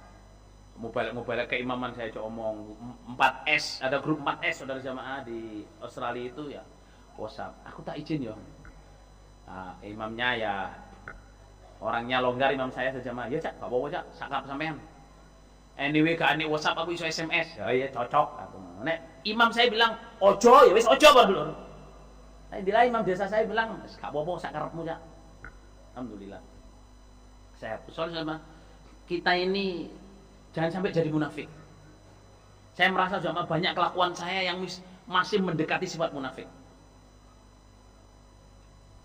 Mobile keimaman saya coba omong 4S, ada grup 4S saudara jamaah di Australia itu ya WhatsApp. Aku tak izin ya. Nah, imamnya ya orangnya longgar, imam saya sejamaah. Ya cak, gak apa-apa cak, sakap sampean. Anyway gak ane WhatsApp aku iso SMS. Ya iya cocok aku. Nek imam saya bilang ojo ya wis ojo bae lho. Nah, bila imam desa saya bilang gak apa-apa sak karepmu cak. Alhamdulillah. Saya usul sama kita ini jangan sampai jadi munafik. Saya merasa jamaah banyak kelakuan saya yang masih mendekati sifat munafik.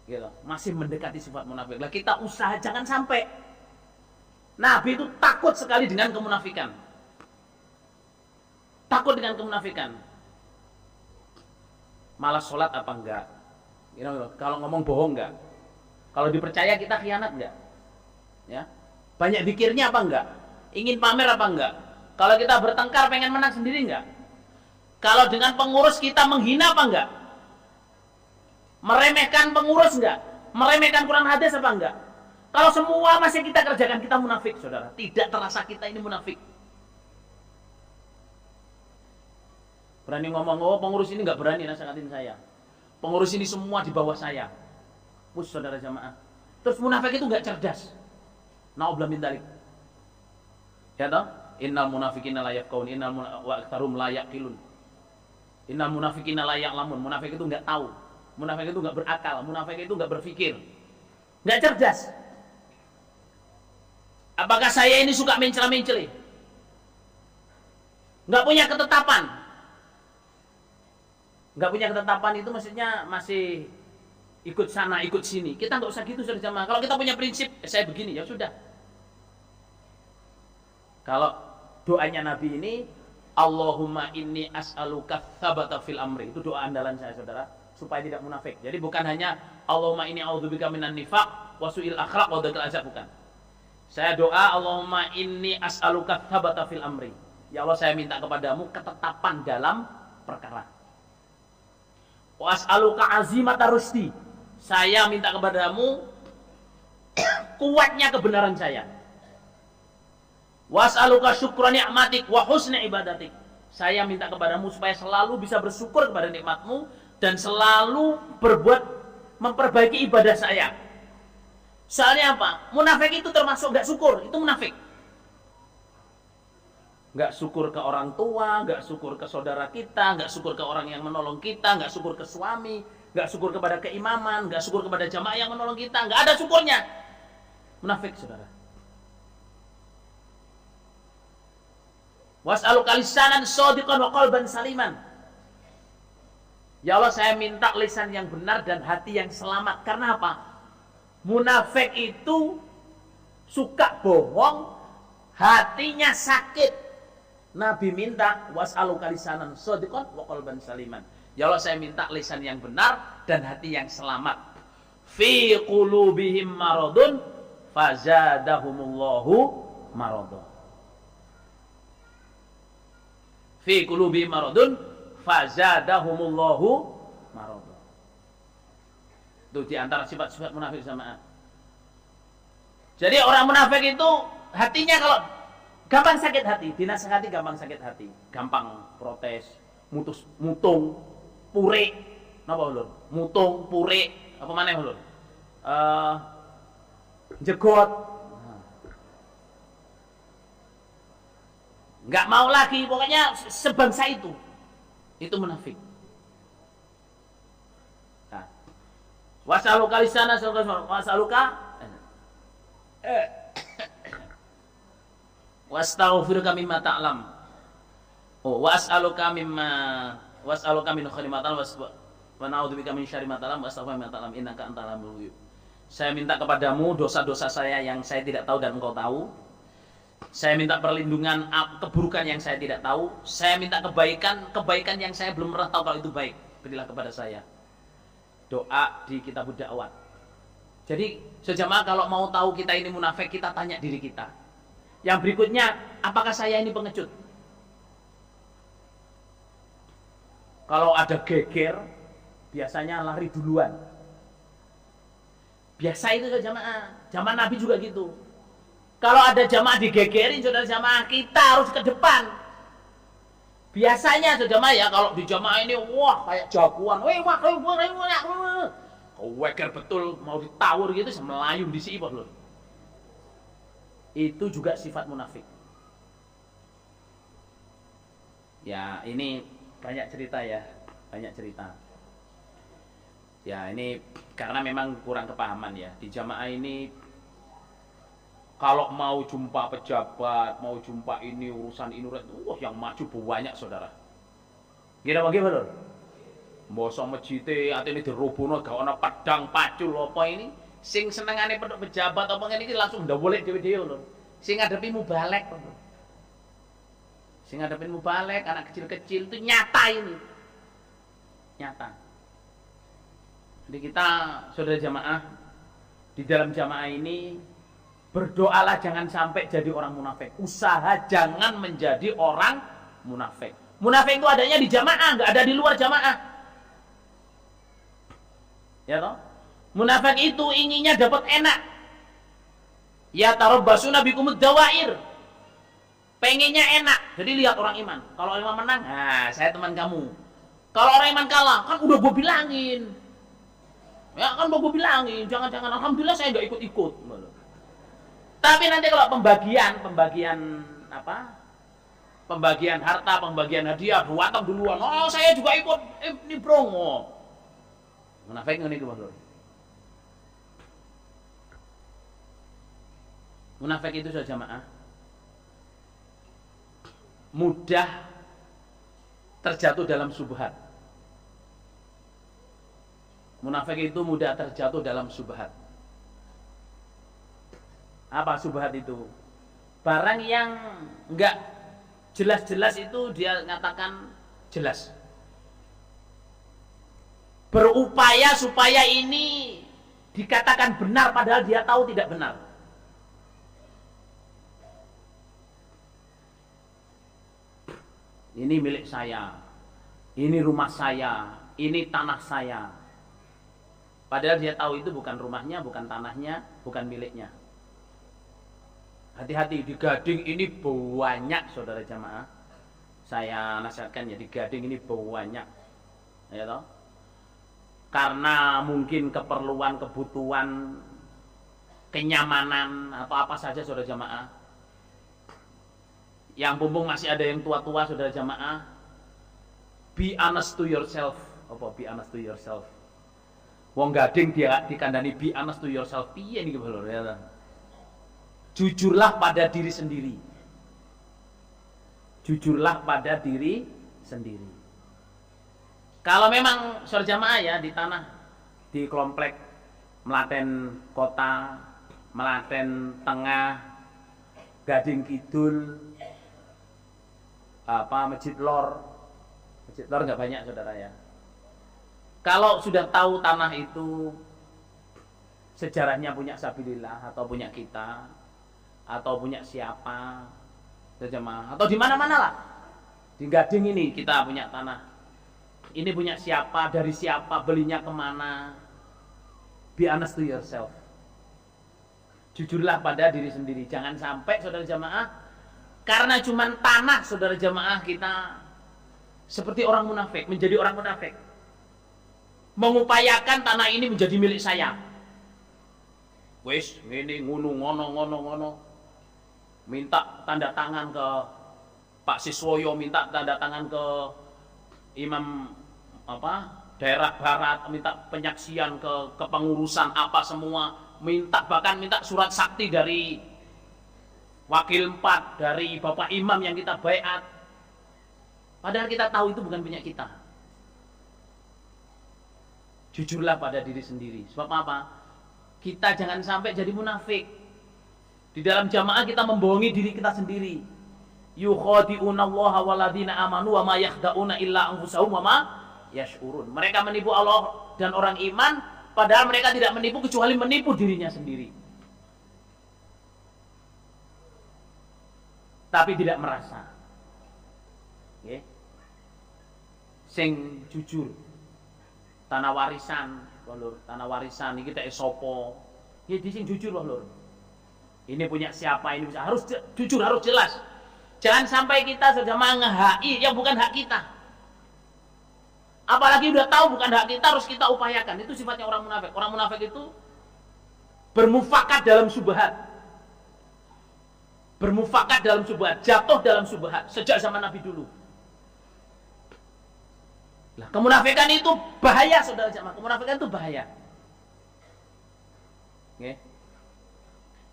Gitu, masih mendekati sifat munafik. Lah kita usaha jangan sampai. Nabi itu takut sekali dengan kemunafikan. Takut dengan kemunafikan. Malas sholat apa enggak? Kalau ngomong bohong enggak? Kalau dipercaya kita khianat enggak? Ya. Banyak zikirnya apa enggak? Ingin pamer apa enggak? Kalau kita bertengkar pengen menang sendiri enggak? Kalau dengan pengurus kita menghina apa enggak? Meremehkan pengurus enggak? Meremehkan Quran hadis apa enggak? Kalau semua masih kita kerjakan, kita munafik, saudara. Tidak terasa kita ini munafik. Berani ngomong, oh pengurus ini enggak berani nasihatin saya. Pengurus ini semua di bawah saya. Saudara jamaah. Terus munafik itu enggak cerdas. Na'udzubillah min dzalik. Ya toh? Innal munafiqina la yafqahun wa aktsarum la yaqilun. Innal munafiqina la ya'lamun. Munafik itu enggak tahu. Munafik itu enggak berakal, munafik itu enggak berpikir. Enggak cerdas. Apakah saya ini suka mencela-menceli? Enggak punya ketetapan. Enggak punya ketetapan itu maksudnya masih ikut sana, ikut sini. Kita enggak usah gitu saudara jamaah. Kalau kita punya prinsip, saya begini, ya sudah. Kalau doanya Nabi ini, Allahumma inni as'aluka tsabata fil amri. Itu doa andalan saya saudara, supaya tidak munafik. Jadi bukan hanya Allahumma inni a'udzubika minan nifaq wa su'il akhlaq wa dzakal azab, bukan. Saya doa Allahumma inni as'aluka tsabata fil amri. Ya Allah, saya minta kepadamu ketetapan dalam perkara. Wa as'aluka azimata rusdi. Saya minta kepadamu kuatnya kebenaran saya. Was'aluka syukra ni'matik wa husna ibadatik. Saya minta kepadamu supaya selalu bisa bersyukur kepada nikmatmu dan selalu memperbaiki ibadah saya. Soalnya apa? Munafik itu termasuk gak syukur, itu munafik. Gak syukur ke orang tua, gak syukur ke saudara kita, gak syukur ke orang yang menolong kita, gak syukur ke suami, gak syukur kepada keimaman, gak syukur kepada jamaah yang menolong kita, gak ada syukurnya. Munafik, saudara. Was'aluka lisanan shadiqan wa qalban saliman. Ya Allah, saya minta lisan yang benar dan hati yang selamat. Karena apa? Munafik itu suka bohong, hatinya sakit. Nabi minta was'aluka lisanan shadiqan wa qalban saliman. Ya Allah, saya minta lisan yang benar dan hati yang selamat. Fi qulubihim maradun fazadahumullahu maradun. Fi qulubihim maradun fazadahumullahu maradun. Itu di antara sifat-sifat munafik sama. Jadi orang munafik itu hatinya kalau gampang sakit hati, dinasihati gampang sakit hati, gampang protes, mutung, pure, napa ulun? Mutung, pure, apa maneh ulun? Jegot. Nggak mau lagi, pokoknya sebangsa itu munafik. Nah, was'aluka lisana was'aluka wastaghfiruka mimma ta'lam. Oh, was'aluka min khairi ma ta'lam wa na'udzubika min syarri ma ta'lam wastaghfiruka mimma ta'lam innaka antal alimul ghuyub. Saya minta kepadamu dosa-dosa saya yang saya tidak tahu dan engkau tahu. Saya minta perlindungan keburukan yang saya tidak tahu. Saya minta kebaikan yang saya belum pernah tahu kalau itu baik. Berilah kepada saya. Doa di kitab dakwah. Jadi sejamaah kalau mau tahu kita ini munafik, kita tanya diri kita. Yang berikutnya, apakah saya ini pengecut? Kalau ada geger, biasanya lari duluan. Biasa itu jamaah. Zaman Nabi juga gitu. Kalau ada jamaah digegerin, saudara jamaah, kita harus ke depan. Biasanya saudara jamaah ya, kalau di jamaah ini, wah kayak jagoan, weker betul, mau ditawur gitu, melayung di sini, loh. Itu juga sifat munafik. Ya, ini banyak cerita ya, banyak cerita. Ya, ini karena memang kurang kepahaman ya. Di jamaah ini, kalau mau jumpa pejabat, mau jumpa ini, urusan ini, yang maju banyak saudara. Kira bagaimana? Mbosok masjid atene dirobono gak ana pedang pacul apa ini. Sing senengane pejabat apa ngene iki langsung ndawolek dhewe-dhewe lho. Sing ngadepi mubalek. Sing ngadepin mubalek, anak kecil-kecil itu nyata ini. Nyata. Jadi kita, saudara jamaah, di dalam jamaah ini, berdoalah jangan sampai jadi orang munafik. Usaha jangan menjadi orang munafik. Munafik itu adanya di jamaah, nggak ada di luar jamaah. Ya toh? Munafik itu inginnya dapat enak. Ya tarabbasuna bikumud dawair. Pengennya enak, jadi lihat orang iman. Kalau iman menang, nah saya teman kamu. Kalau orang iman kalah, kan udah gue bilangin. Ya kan gue bilangin, jangan-jangan alhamdulillah saya nggak ikut-ikut. Tapi nanti kalau pembagian apa? Pembagian harta, pembagian hadiah, datang duluan. Oh saya juga ikut, ini brongo. Munafik ngene iki, Bro. Munafik itu saja jamaah. Mudah terjatuh dalam subhat. Munafik itu mudah terjatuh dalam subhat. Apa subhat itu? Barang yang enggak jelas-jelas itu dia ngatakan jelas. Berupaya supaya ini dikatakan benar padahal dia tahu tidak benar. Ini milik saya, ini rumah saya, ini tanah saya. Padahal dia tahu itu bukan rumahnya, bukan tanahnya, bukan miliknya. Hati-hati, di Gading ini banyak saudara jamaah. Saya nasihatkan ya, di Gading ini banyak. Ya toh? Karena mungkin keperluan, kebutuhan, kenyamanan atau apa saja saudara jamaah. Yang mumpung masih ada yang tua-tua saudara jamaah, be honest to yourself. Apa be honest to yourself? Wong Gading dia dikandani be honest to yourself. Piye niki lho ya. Jujurlah pada diri sendiri. Jujurlah pada diri sendiri. Kalau memang saudara jamaah ya di tanah, di komplek Melaten Kota, Melaten Tengah, Gading Kidul, Masjid Lor nggak banyak saudara ya. Kalau sudah tahu tanah itu sejarahnya punya Sabilillah atau punya kita atau punya siapa jemaah atau di mana-mana lah, di Gading ini kita punya tanah, ini punya siapa, dari siapa, belinya kemana. Be honest to yourself. Jujurlah pada diri sendiri. Jangan sampai saudara jemaah karena cuman tanah saudara jemaah kita seperti orang munafik, menjadi orang munafik. Mengupayakan tanah ini menjadi milik saya. Wis, ini ngono. Minta tanda tangan ke Pak Siswoyo, minta tanda tangan ke Imam daerah barat, minta penyaksian ke kepengurusan apa semua, bahkan minta surat sakti dari Wakil 4, dari Bapak Imam yang kita baiat. Padahal kita tahu itu bukan punya kita. Jujurlah pada diri sendiri. Sebab apa? Kita jangan sampai jadi munafik. Di dalam jamaah kita membohongi diri kita sendiri. Yukhadi'una Allah waladina amanu wa ma yakhda'una illa anfusahum wa ma yash'urun. Mereka menipu Allah dan orang iman, padahal mereka tidak menipu kecuali menipu dirinya sendiri. Tapi tidak merasa. Okay. Sing jujur. Tanah warisan, lho, tanah warisan iki tak sopo. Ya di sing jujur lho. Ini punya siapa, ini bisa harus jujur, harus jelas. Jangan sampai kita sejamaah nge-HI yang bukan hak kita. Apalagi udah tahu bukan hak kita harus kita upayakan. Itu sifatnya orang munafik. Orang munafik itu bermufakat dalam subhat. Bermufakat dalam subhat, jatuh dalam subhat sejak zaman Nabi dulu. Nah, kemunafikan itu bahaya, saudara jamaah. Kemunafikan itu bahaya. Oke.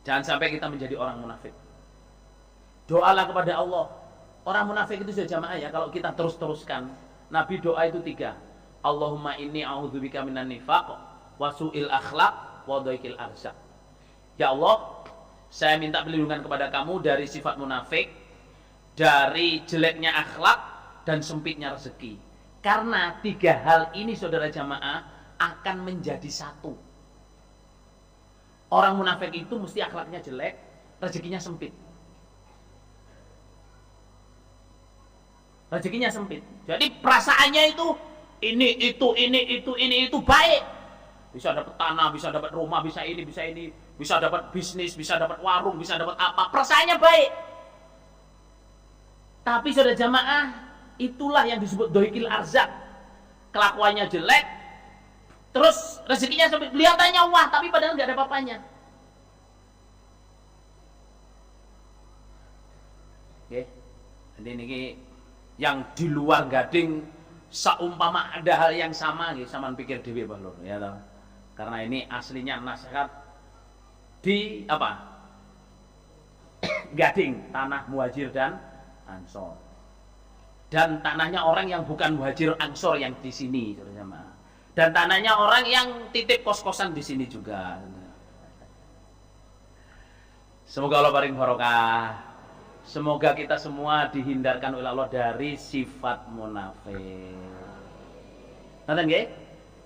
Jangan sampai kita menjadi orang munafik. Doalah kepada Allah. Orang munafik itu sudah jamaah ya. Kalau kita terus-teruskan, Nabi doa itu 3. Allahumma inni a'udzubika minan nifaq wa su'il akhlaq wa dhaikil arzaq. Ya Allah, saya minta perlindungan kepada kamu dari sifat munafik, dari jeleknya akhlak dan sempitnya rezeki. Karena 3 hal ini saudara jamaah akan menjadi satu. Orang munafik itu mesti akhlaknya jelek, rezekinya sempit. Rezekinya sempit. Jadi perasaannya itu ini itu baik. Bisa dapat tanah, bisa dapat rumah, bisa ini, bisa dapat bisnis, bisa dapat warung, bisa dapat apa. Perasaannya baik. Tapi saudara jamaah, itulah yang disebut doikil arzak. Kelakuannya jelek, terus rezekinya sempit. Kelihatannya wah, tapi padahal nggak ada apa-apanya. Oke, jadi ini yang di luar gading saumpama ada hal yang sama nggih sampean pikir dhewe Pak Lur ya toh. Karena ini aslinya nasihat di apa? Gading, tanah Muhajir dan Ansor. Dan tanahnya orang yang bukan Muhajir Ansor yang di sini, saudara. Dan tanahnya orang yang titip kos-kosan di sini juga. Semoga Allah paring barokah. Semoga kita semua dihindarkan oleh Allah dari sifat munafik. Nanti nggih?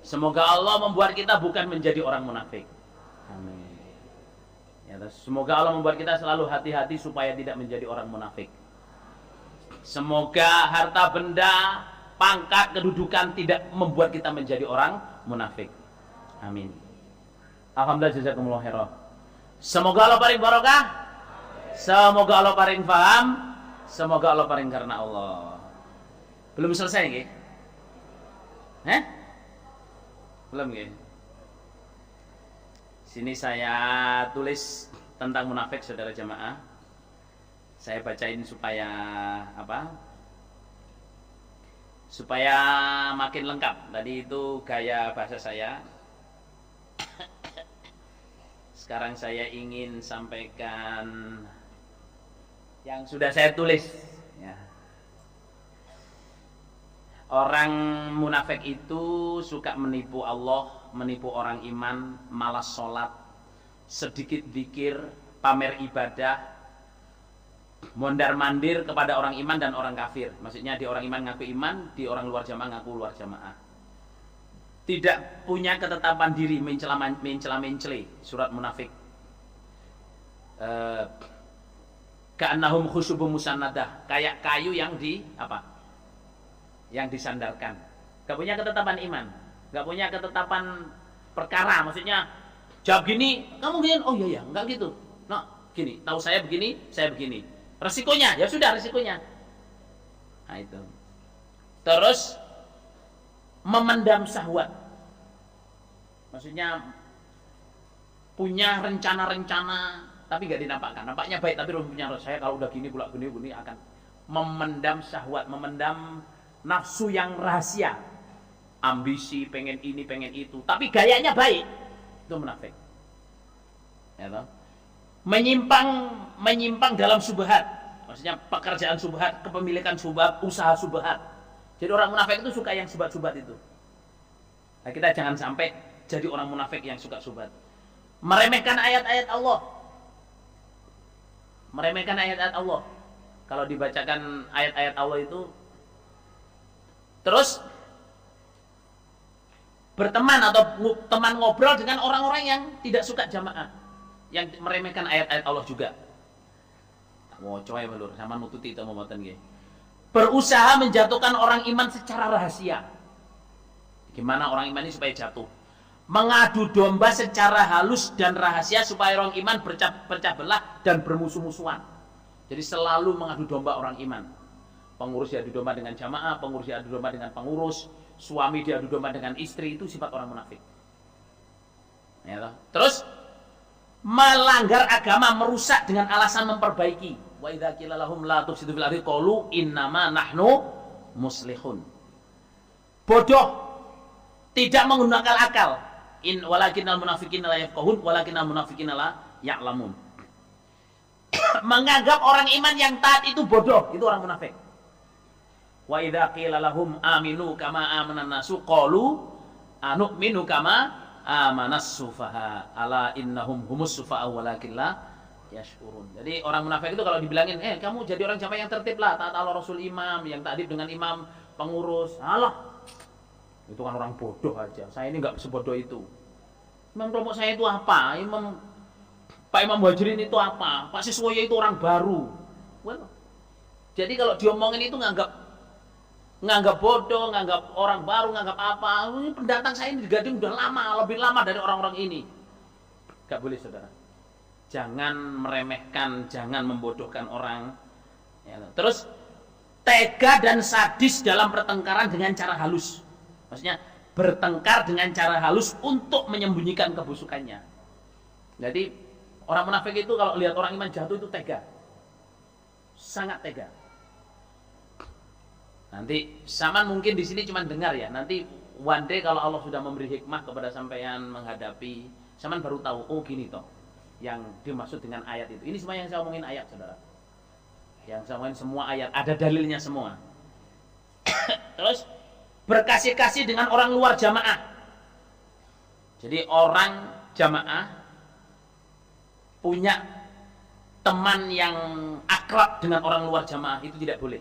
Semoga Allah membuat kita bukan menjadi orang munafik. Amin. Ya, semoga Allah membuat kita selalu hati-hati supaya tidak menjadi orang munafik. Semoga harta benda, pangkat, kedudukan tidak membuat kita menjadi orang munafik. Amin. Alhamdulillah, jazakumullah khairan. Semoga Allah paring barokah. Semoga Allah paring paham. Semoga Allah paring karena Allah. Belum selesai nggih? Belum nggih? Sini saya tulis tentang munafik saudara jamaah. Saya bacain supaya apa? Supaya makin lengkap. Tadi itu gaya bahasa saya. Sekarang saya ingin sampaikan yang sudah saya tulis ya. Orang munafik itu suka menipu Allah, menipu orang iman, malas sholat, sedikit zikir, pamer ibadah, mondar-mandir kepada orang iman dan orang kafir. Maksudnya di orang iman ngaku iman, di orang luar jamaah ngaku luar jamaah. Tidak punya ketetapan diri, mencela-mencela, surat munafik. Ka'annahum khusyubun musannadah, kayak kayu yang yang disandarkan. Gak punya ketetapan iman, gak punya ketetapan perkara. Maksudnya jawab gini, kamu gini, oh iya ya, enggak gitu. No, gini, tahu saya begini, saya begini. Resikonya, ya sudah resikonya. Nah itu. Terus memendam syahwat. Maksudnya punya rencana-rencana tapi gak dinampakkan. Nampaknya baik tapi belum punya. Saya kalau udah gini pula gini akan memendam syahwat, memendam nafsu yang rahasia. Ambisi, pengen ini, pengen itu, tapi gayanya baik. Itu munafik. Ya toh? Menyimpang dalam subhat. Maksudnya pekerjaan subhat, kepemilikan subhat, usaha subhat. Jadi orang munafik itu suka yang subhat-subhat itu. Nah, kita jangan sampai jadi orang munafik yang suka subhat. Meremehkan ayat-ayat Allah. Meremehkan ayat-ayat Allah. Kalau dibacakan ayat-ayat Allah itu, terus berteman atau teman ngobrol dengan orang-orang yang tidak suka jamaah, yang meremehkan ayat-ayat Allah juga. Wocoy balur sama nututi itu momoten nggih. Berusaha menjatuhkan orang iman secara rahasia. Gimana orang iman ini supaya jatuh? mengadu domba secara halus dan rahasia supaya orang iman berpecah belah dan bermusuh-musuhan. Jadi selalu mengadu domba orang iman. Pengurus diadu domba dengan jamaah, pengurus diadu domba dengan pengurus, suami diadu domba dengan istri, itu sifat orang munafik. Ya, toh. Terus melanggar agama, merusak dengan alasan memperbaiki. Wa idza qila lahum la tufsidu fil ardi qalu innama nahnu muslihun. Bodoh, tidak menggunakan akal. Walakinnal munafiqina la yafqahun walakinnal munafiqina la ya'lamun. Menganggap orang iman yang taat itu bodoh, itu orang munafik. Wa idza qila lahum aminu kama amanan nasu qalu anu'minu kama amanas sufaha ala innahum humus sufaha walakin la yashurun. Jadi orang munafik itu kalau dibilangin, kamu jadi orang jamaah yang tertib lah, taat Allah Rasul imam, yang ta'dib dengan imam pengurus. Alah, itu kan orang bodoh aja. Saya ini nggak sebodoh itu. Imam kelompok saya itu apa? Pak Imam Muhajirin itu apa? Pak Siswoyo itu orang baru. Well, jadi kalau diomongin itu nganggap bodoh, nganggap orang baru, nganggap apa? Ini pendatang saya ini di Gading udah lama, lebih lama dari orang-orang ini. Gak boleh, saudara. Jangan meremehkan, jangan membodohkan orang. Ya, terus tega dan sadis dalam pertengkaran dengan cara halus. Maksudnya bertengkar dengan cara halus untuk menyembunyikan kebusukannya. Jadi orang munafik itu kalau lihat orang iman jatuh itu tega. Sangat tega. Nanti Saman mungkin di sini cuma dengar ya. Nanti one day kalau Allah sudah memberi hikmah kepada sampean menghadapi, Saman baru tahu, oh gini toh yang dimaksud dengan ayat itu. Ini semua yang saya omongin ayat, saudara. Yang saya omongin semua ayat, ada dalilnya semua. Terus berkasih-kasih dengan orang luar jamaah. Jadi orang jamaah punya teman yang akrab dengan orang luar jamaah itu tidak boleh.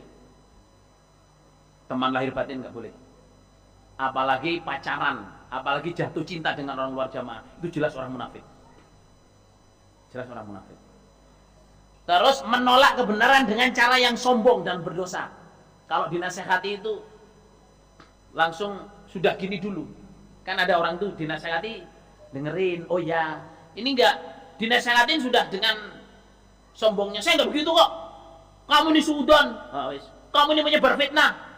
Teman lahir batin nggak boleh. Apalagi pacaran, apalagi jatuh cinta dengan orang luar jamaah, itu jelas orang munafik. Jelas orang munafik. Terus menolak kebenaran dengan cara yang sombong dan berdosa. Kalau dinasehati itu langsung sudah gini dulu. Kan ada orang tuh dinasehati dengerin, oh ya, ini enggak dinasehatin sudah dengan sombongnya. Saya enggak begitu kok. Kamu ini suudon. Kamu ini menyebar fitnah.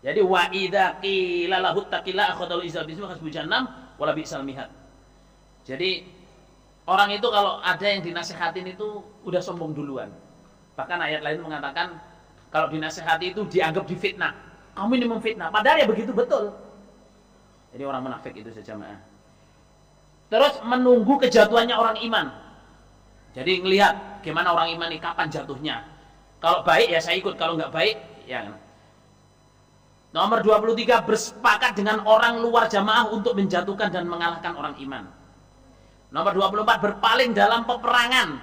Jadi wa idza qila lahu taqilla akhadhu izal bismi hasbu jannam wala bi'sal mihad. Jadi orang itu kalau ada yang dinasehatin itu udah sombong duluan. Bahkan ayat lain mengatakan kalau dinasehati itu dianggap difitnah. Kamu ini memfitnah. Padahal ya begitu betul. Jadi orang munafik itu sejamaah. Terus menunggu kejatuhannya orang iman. Jadi ngelihat gimana orang iman ini kapan jatuhnya. Kalau baik ya saya ikut, kalau nggak baik ya. Nomor 23, bersepakat dengan orang luar jamaah untuk menjatuhkan dan mengalahkan orang iman. Nomor 24, berpaling dalam peperangan.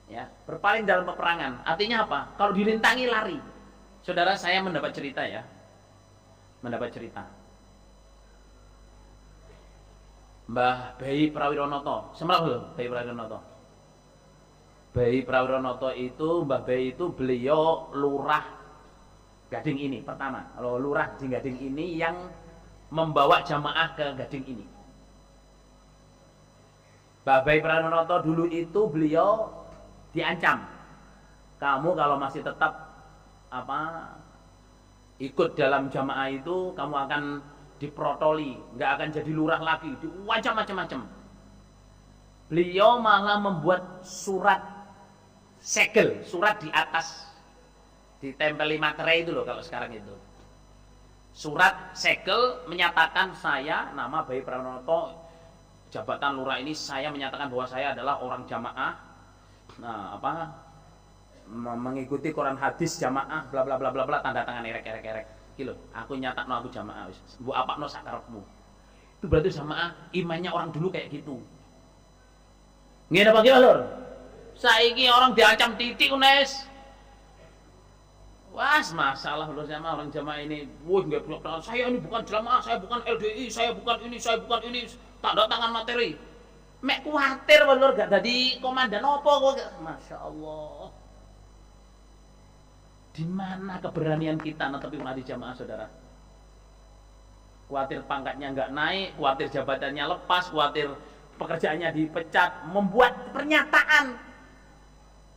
Ya, berpaling dalam peperangan. Artinya apa? Kalau dirintangi lari. Saudara, saya mendapat cerita ya. Mendapat cerita. Mbah Bayi Prawironoto. Semarang loh, Bayi Prawironoto. Bayi Prawironoto itu, Mbah Bayi itu beliau lurah Gading ini pertama. Kalau lurah di Gading ini yang membawa jamaah ke Gading ini. Mbah Bayi Prawironoto dulu itu beliau diancam. Kamu kalau masih tetap ikut dalam jamaah itu, kamu akan diprotoli, nggak akan jadi lurah lagi, macam-macam. Beliau malah membuat surat segel, surat di atas ditempeli materai itu loh kalau sekarang itu. Surat segel menyatakan saya, nama Bayi Prawironoto, jabatan lurah ini, saya menyatakan bahwa saya adalah orang jamaah. Mengikuti Quran hadis jamaah bla bla bla bla bla, tanda tangan erek. Gitu. Aku nyatakno aku jamaah wis. Mbok apakno sakarepmu. Itu berarti jamaah imannya orang dulu kayak gitu. Ngene apa ki, Lur? Saiki orang diancam titik unes. Was masalah lur jamaah orang jamaah ini. Wah, enggak punya, saya ini bukan jamaah, saya bukan LDI, saya bukan ini, tanda tangan materi. Mek kuwatir lur gak dadi komandan apa kok. Masya Allah. Di mana keberanian kita netepi di jamaah, saudara? khawatir pangkatnya nggak naik, khawatir jabatannya lepas, khawatir pekerjaannya dipecat, membuat pernyataan.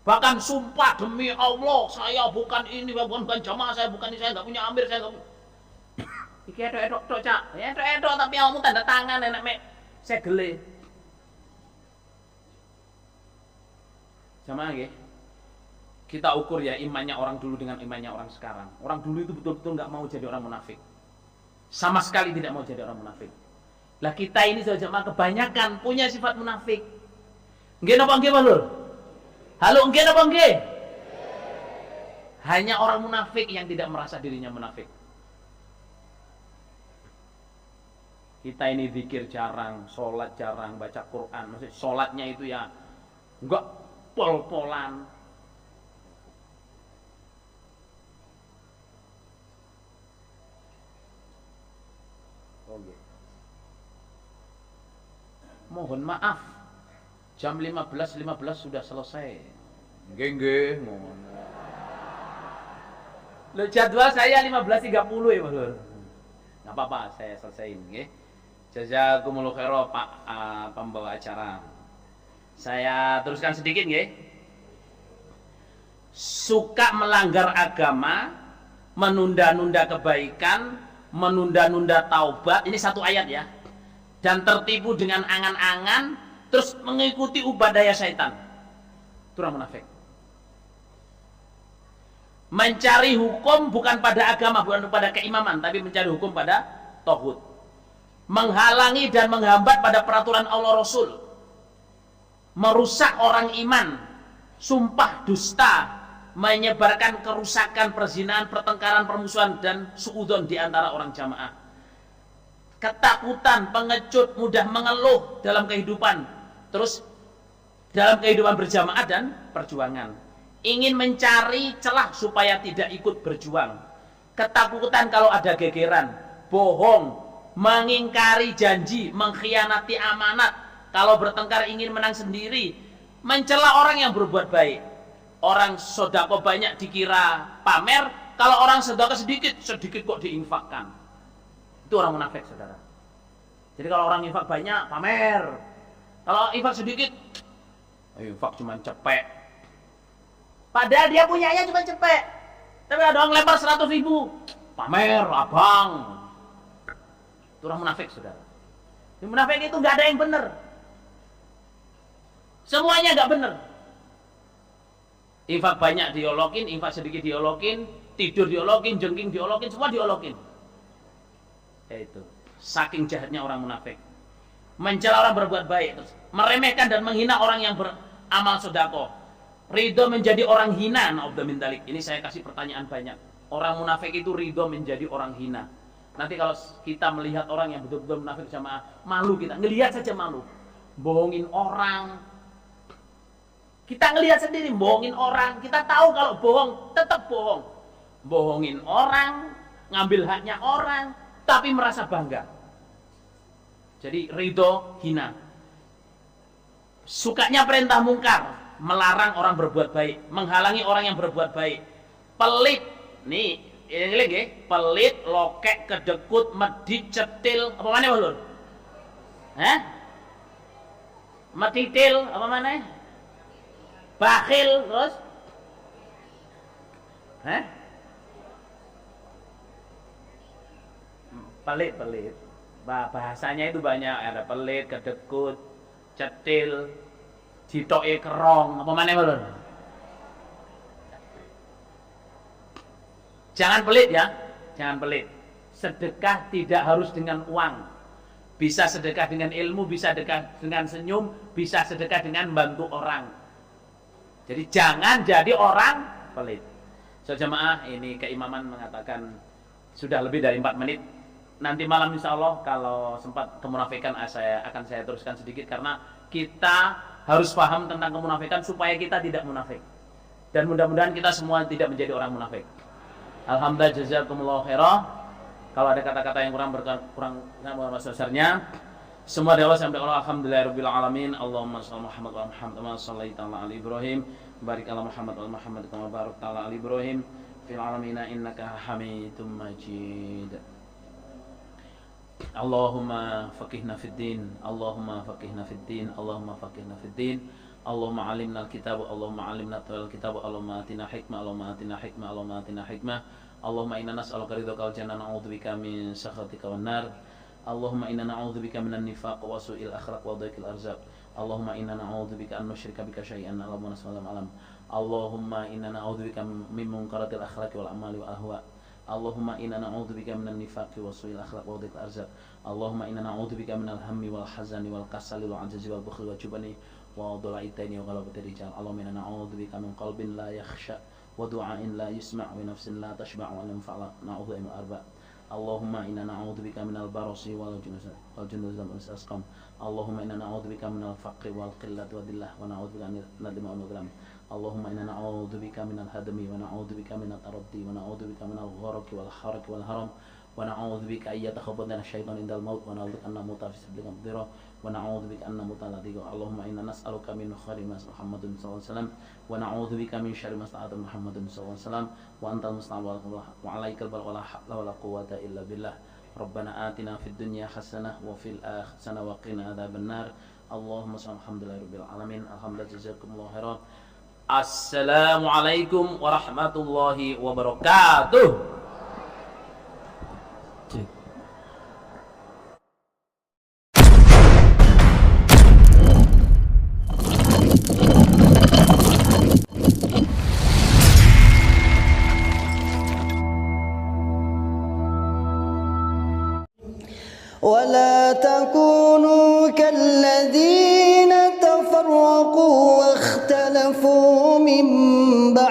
Bahkan sumpah demi Allah, saya bukan ini, bukan jamaah, saya bukan ini, saya nggak punya amir, saya nggak punya. Iki edok tok cak, edok tapi kamu tanda tangan enak mek, saya gele. Jamaah nggih. Kita ukur ya imannya orang dulu dengan imannya orang sekarang. Orang dulu itu betul-betul nggak mau jadi orang munafik, sama sekali tidak mau jadi orang munafik. Lah kita ini jamaah kebanyakan punya sifat munafik. Nggih napa nggih, Pak Lur? Halo, nggih napa nggih? Hanya orang munafik yang tidak merasa dirinya munafik. Kita ini zikir jarang, sholat jarang, baca Quran. Maksudnya sholatnya itu ya enggak pol-polan. Mohon maaf, jam 15.15 sudah selesai. Nggih, mohon. Loh, jadwal saya 15.30 ya, Mas Lur. Enggak apa-apa, saya selesaiin, nggih. Jazakumullah khairan, Pak pembawa acara. Saya teruskan sedikit, nggih. Suka melanggar agama, menunda-nunda kebaikan, menunda-nunda taubat. Ini satu ayat ya. Dan tertipu dengan angan-angan, terus mengikuti ubah daya syaitan. Itu orang munafik. Mencari hukum bukan pada agama, bukan pada keimaman, tapi mencari hukum pada tauhid. Menghalangi dan menghambat pada peraturan Allah Rasul. Merusak orang iman, sumpah dusta, menyebarkan kerusakan, perzinahan, pertengkaran, permusuhan, dan suudzon di antara orang jamaah. Ketakutan, pengecut, mudah mengeluh dalam kehidupan, terus dalam kehidupan berjamaah dan perjuangan, ingin mencari celah supaya tidak ikut berjuang, ketakutan kalau ada gegeran, bohong, mengingkari janji, mengkhianati amanat, kalau bertengkar ingin menang sendiri, mencela orang yang berbuat baik. Orang sedekah banyak dikira pamer, kalau orang sedekah sedikit kok diinfakkan. Itu orang munafik, saudara. Jadi kalau orang infak banyak, pamer. Kalau infak sedikit, infak cuma cepek. Padahal dia punyanya cuma cepek. Tapi ada orang lempar 100.000, pamer, abang. Itu orang munafik, saudara. Di munafik itu nggak ada yang benar. Semuanya nggak benar. Infak banyak diolokin, infak sedikit diolokin, tidur diolokin, jengking diolokin, semua diolokin. Itu saking jahatnya orang munafik. Mencela orang berbuat baik, terus meremehkan dan menghina orang yang beramal sedekah. Ridho menjadi orang hina, naudzubillah min dzalik. Ini saya kasih pertanyaan banyak. Orang munafik itu ridho menjadi orang hina. Nanti kalau kita melihat orang yang betul-betul munafik jamaah, malu kita. Ngelihat saja malu. Bohongin orang. Kita ngelihat sendiri bohongin orang. Kita tahu kalau bohong tetap bohong. Bohongin orang, ngambil haknya orang, tapi merasa bangga. Jadi ridho hina. Sukanya perintah mungkar, melarang orang berbuat baik, menghalangi orang yang berbuat baik. Pelit, nih ini lagi, pelit, lokek, kedekut, medit, cetil, apa mana Lur? Metitil, apa mana? Bakhil, terus? Pelit. Bahasanya itu banyak, ada pelit, kedekut, cetil, jitoke kerong, apa mana Lur? Jangan pelit ya, jangan pelit. Sedekah tidak harus dengan uang. Bisa sedekah dengan ilmu, bisa sedekah dengan senyum, bisa sedekah dengan bantu orang. Jadi jangan jadi orang pelit. So jemaah, ini keimaman mengatakan sudah lebih dari 4 menit. Nanti malam insya Allah kalau sempat kemunafikan akan saya teruskan sedikit, karena kita harus paham tentang kemunafikan supaya kita tidak munafik. Dan mudah-mudahan kita semua tidak menjadi orang munafik. Alhamdulillah, jazakumullah khairah. Kalau ada kata-kata yang kurang besarnya, semua dari Allah sampai Allah. Alhamdulillahirabbil alamin. Allahumma shalli Muhammad wa Muhammad wa shalli ta'ala ali Ibrahim. Barik ala Muhammad wa Muhammad kama barakta ala ali Ibrahim fil alamin innaka Hamidum Majid. Allahumma faqihna fid din, Allahumma faqihna fid din, Allahumma faqihna fid din. Allahumma alimna al-kitab, Allahumma alimna al-kitab, Allahumma atina hikmah, Allahumma atina hikmah, Allahumma atina hikmah. Allahumma inna nas'aluka ridhaka wal jannah, na'udzubika min sakhatika wan nar. Allahumma inna na'udzubika minan nifaq wa su'il akhlaq wa dhaikil arzaq. Allahumma inna na'udzubika an nusyrika bika syai'an, Allahumma nas'aluka alam. Allahumma inna na'udzubika min munkaratil akhlaqi wal amali wal ahwa. Allahumma inna na'udzubika minan nifaqi wa su'il akhlaq wa dhaikil arzaq. Allahumma inna na'udzubika minal hammi wal hazani wal kasali wal ajzi wal bukhli wal jubni wa dhalaitaini wa ghalabati rijal. Allahumma inna na'udzubika min qalbin la yakhsha wa du'ain la yusma' wa nafsin la tashba' wa lam fa'la na'udzu min arba'. Allahumma inna na'udzubika minal barasi wal junuz wal asqam. Allahumma inna na'udzubika minal faqri wal qillati wa dillah wa na'udzubika min nadmi wal ghalam. Allahumma inna na'udzubika minal hadmi wa na'udzubika minat taraddi wa na'udzubika minal gharqi wal harqi wal haram. ونعوذ بك أن يتخبطنا الشيطان عند الموت ونعوذ بك أن نموت في سبيلك مقدرة ونعوذ بك أن نموت على دينك. اللهم إنا نسألك من خير ما سأل محمد صلى الله عليه وسلم ونعوذ بك من شر ما استعاذ محمد صلى الله عليه وسلم وأنت المستعان وعليك البلاغ ولا حول ولا قوة إلا بالله. ربنا آتنا في الدنيا حسنة وفي الآخرة حسنة وقنا عذاب النار. اللهم صل الحمد لله رب العالمين. الحمد لله جزاكم الله خيرا. السلام عليكم ورحمة الله وبركاته. ولا تكونوا كالذين تفرقوا واختلفوا من بعد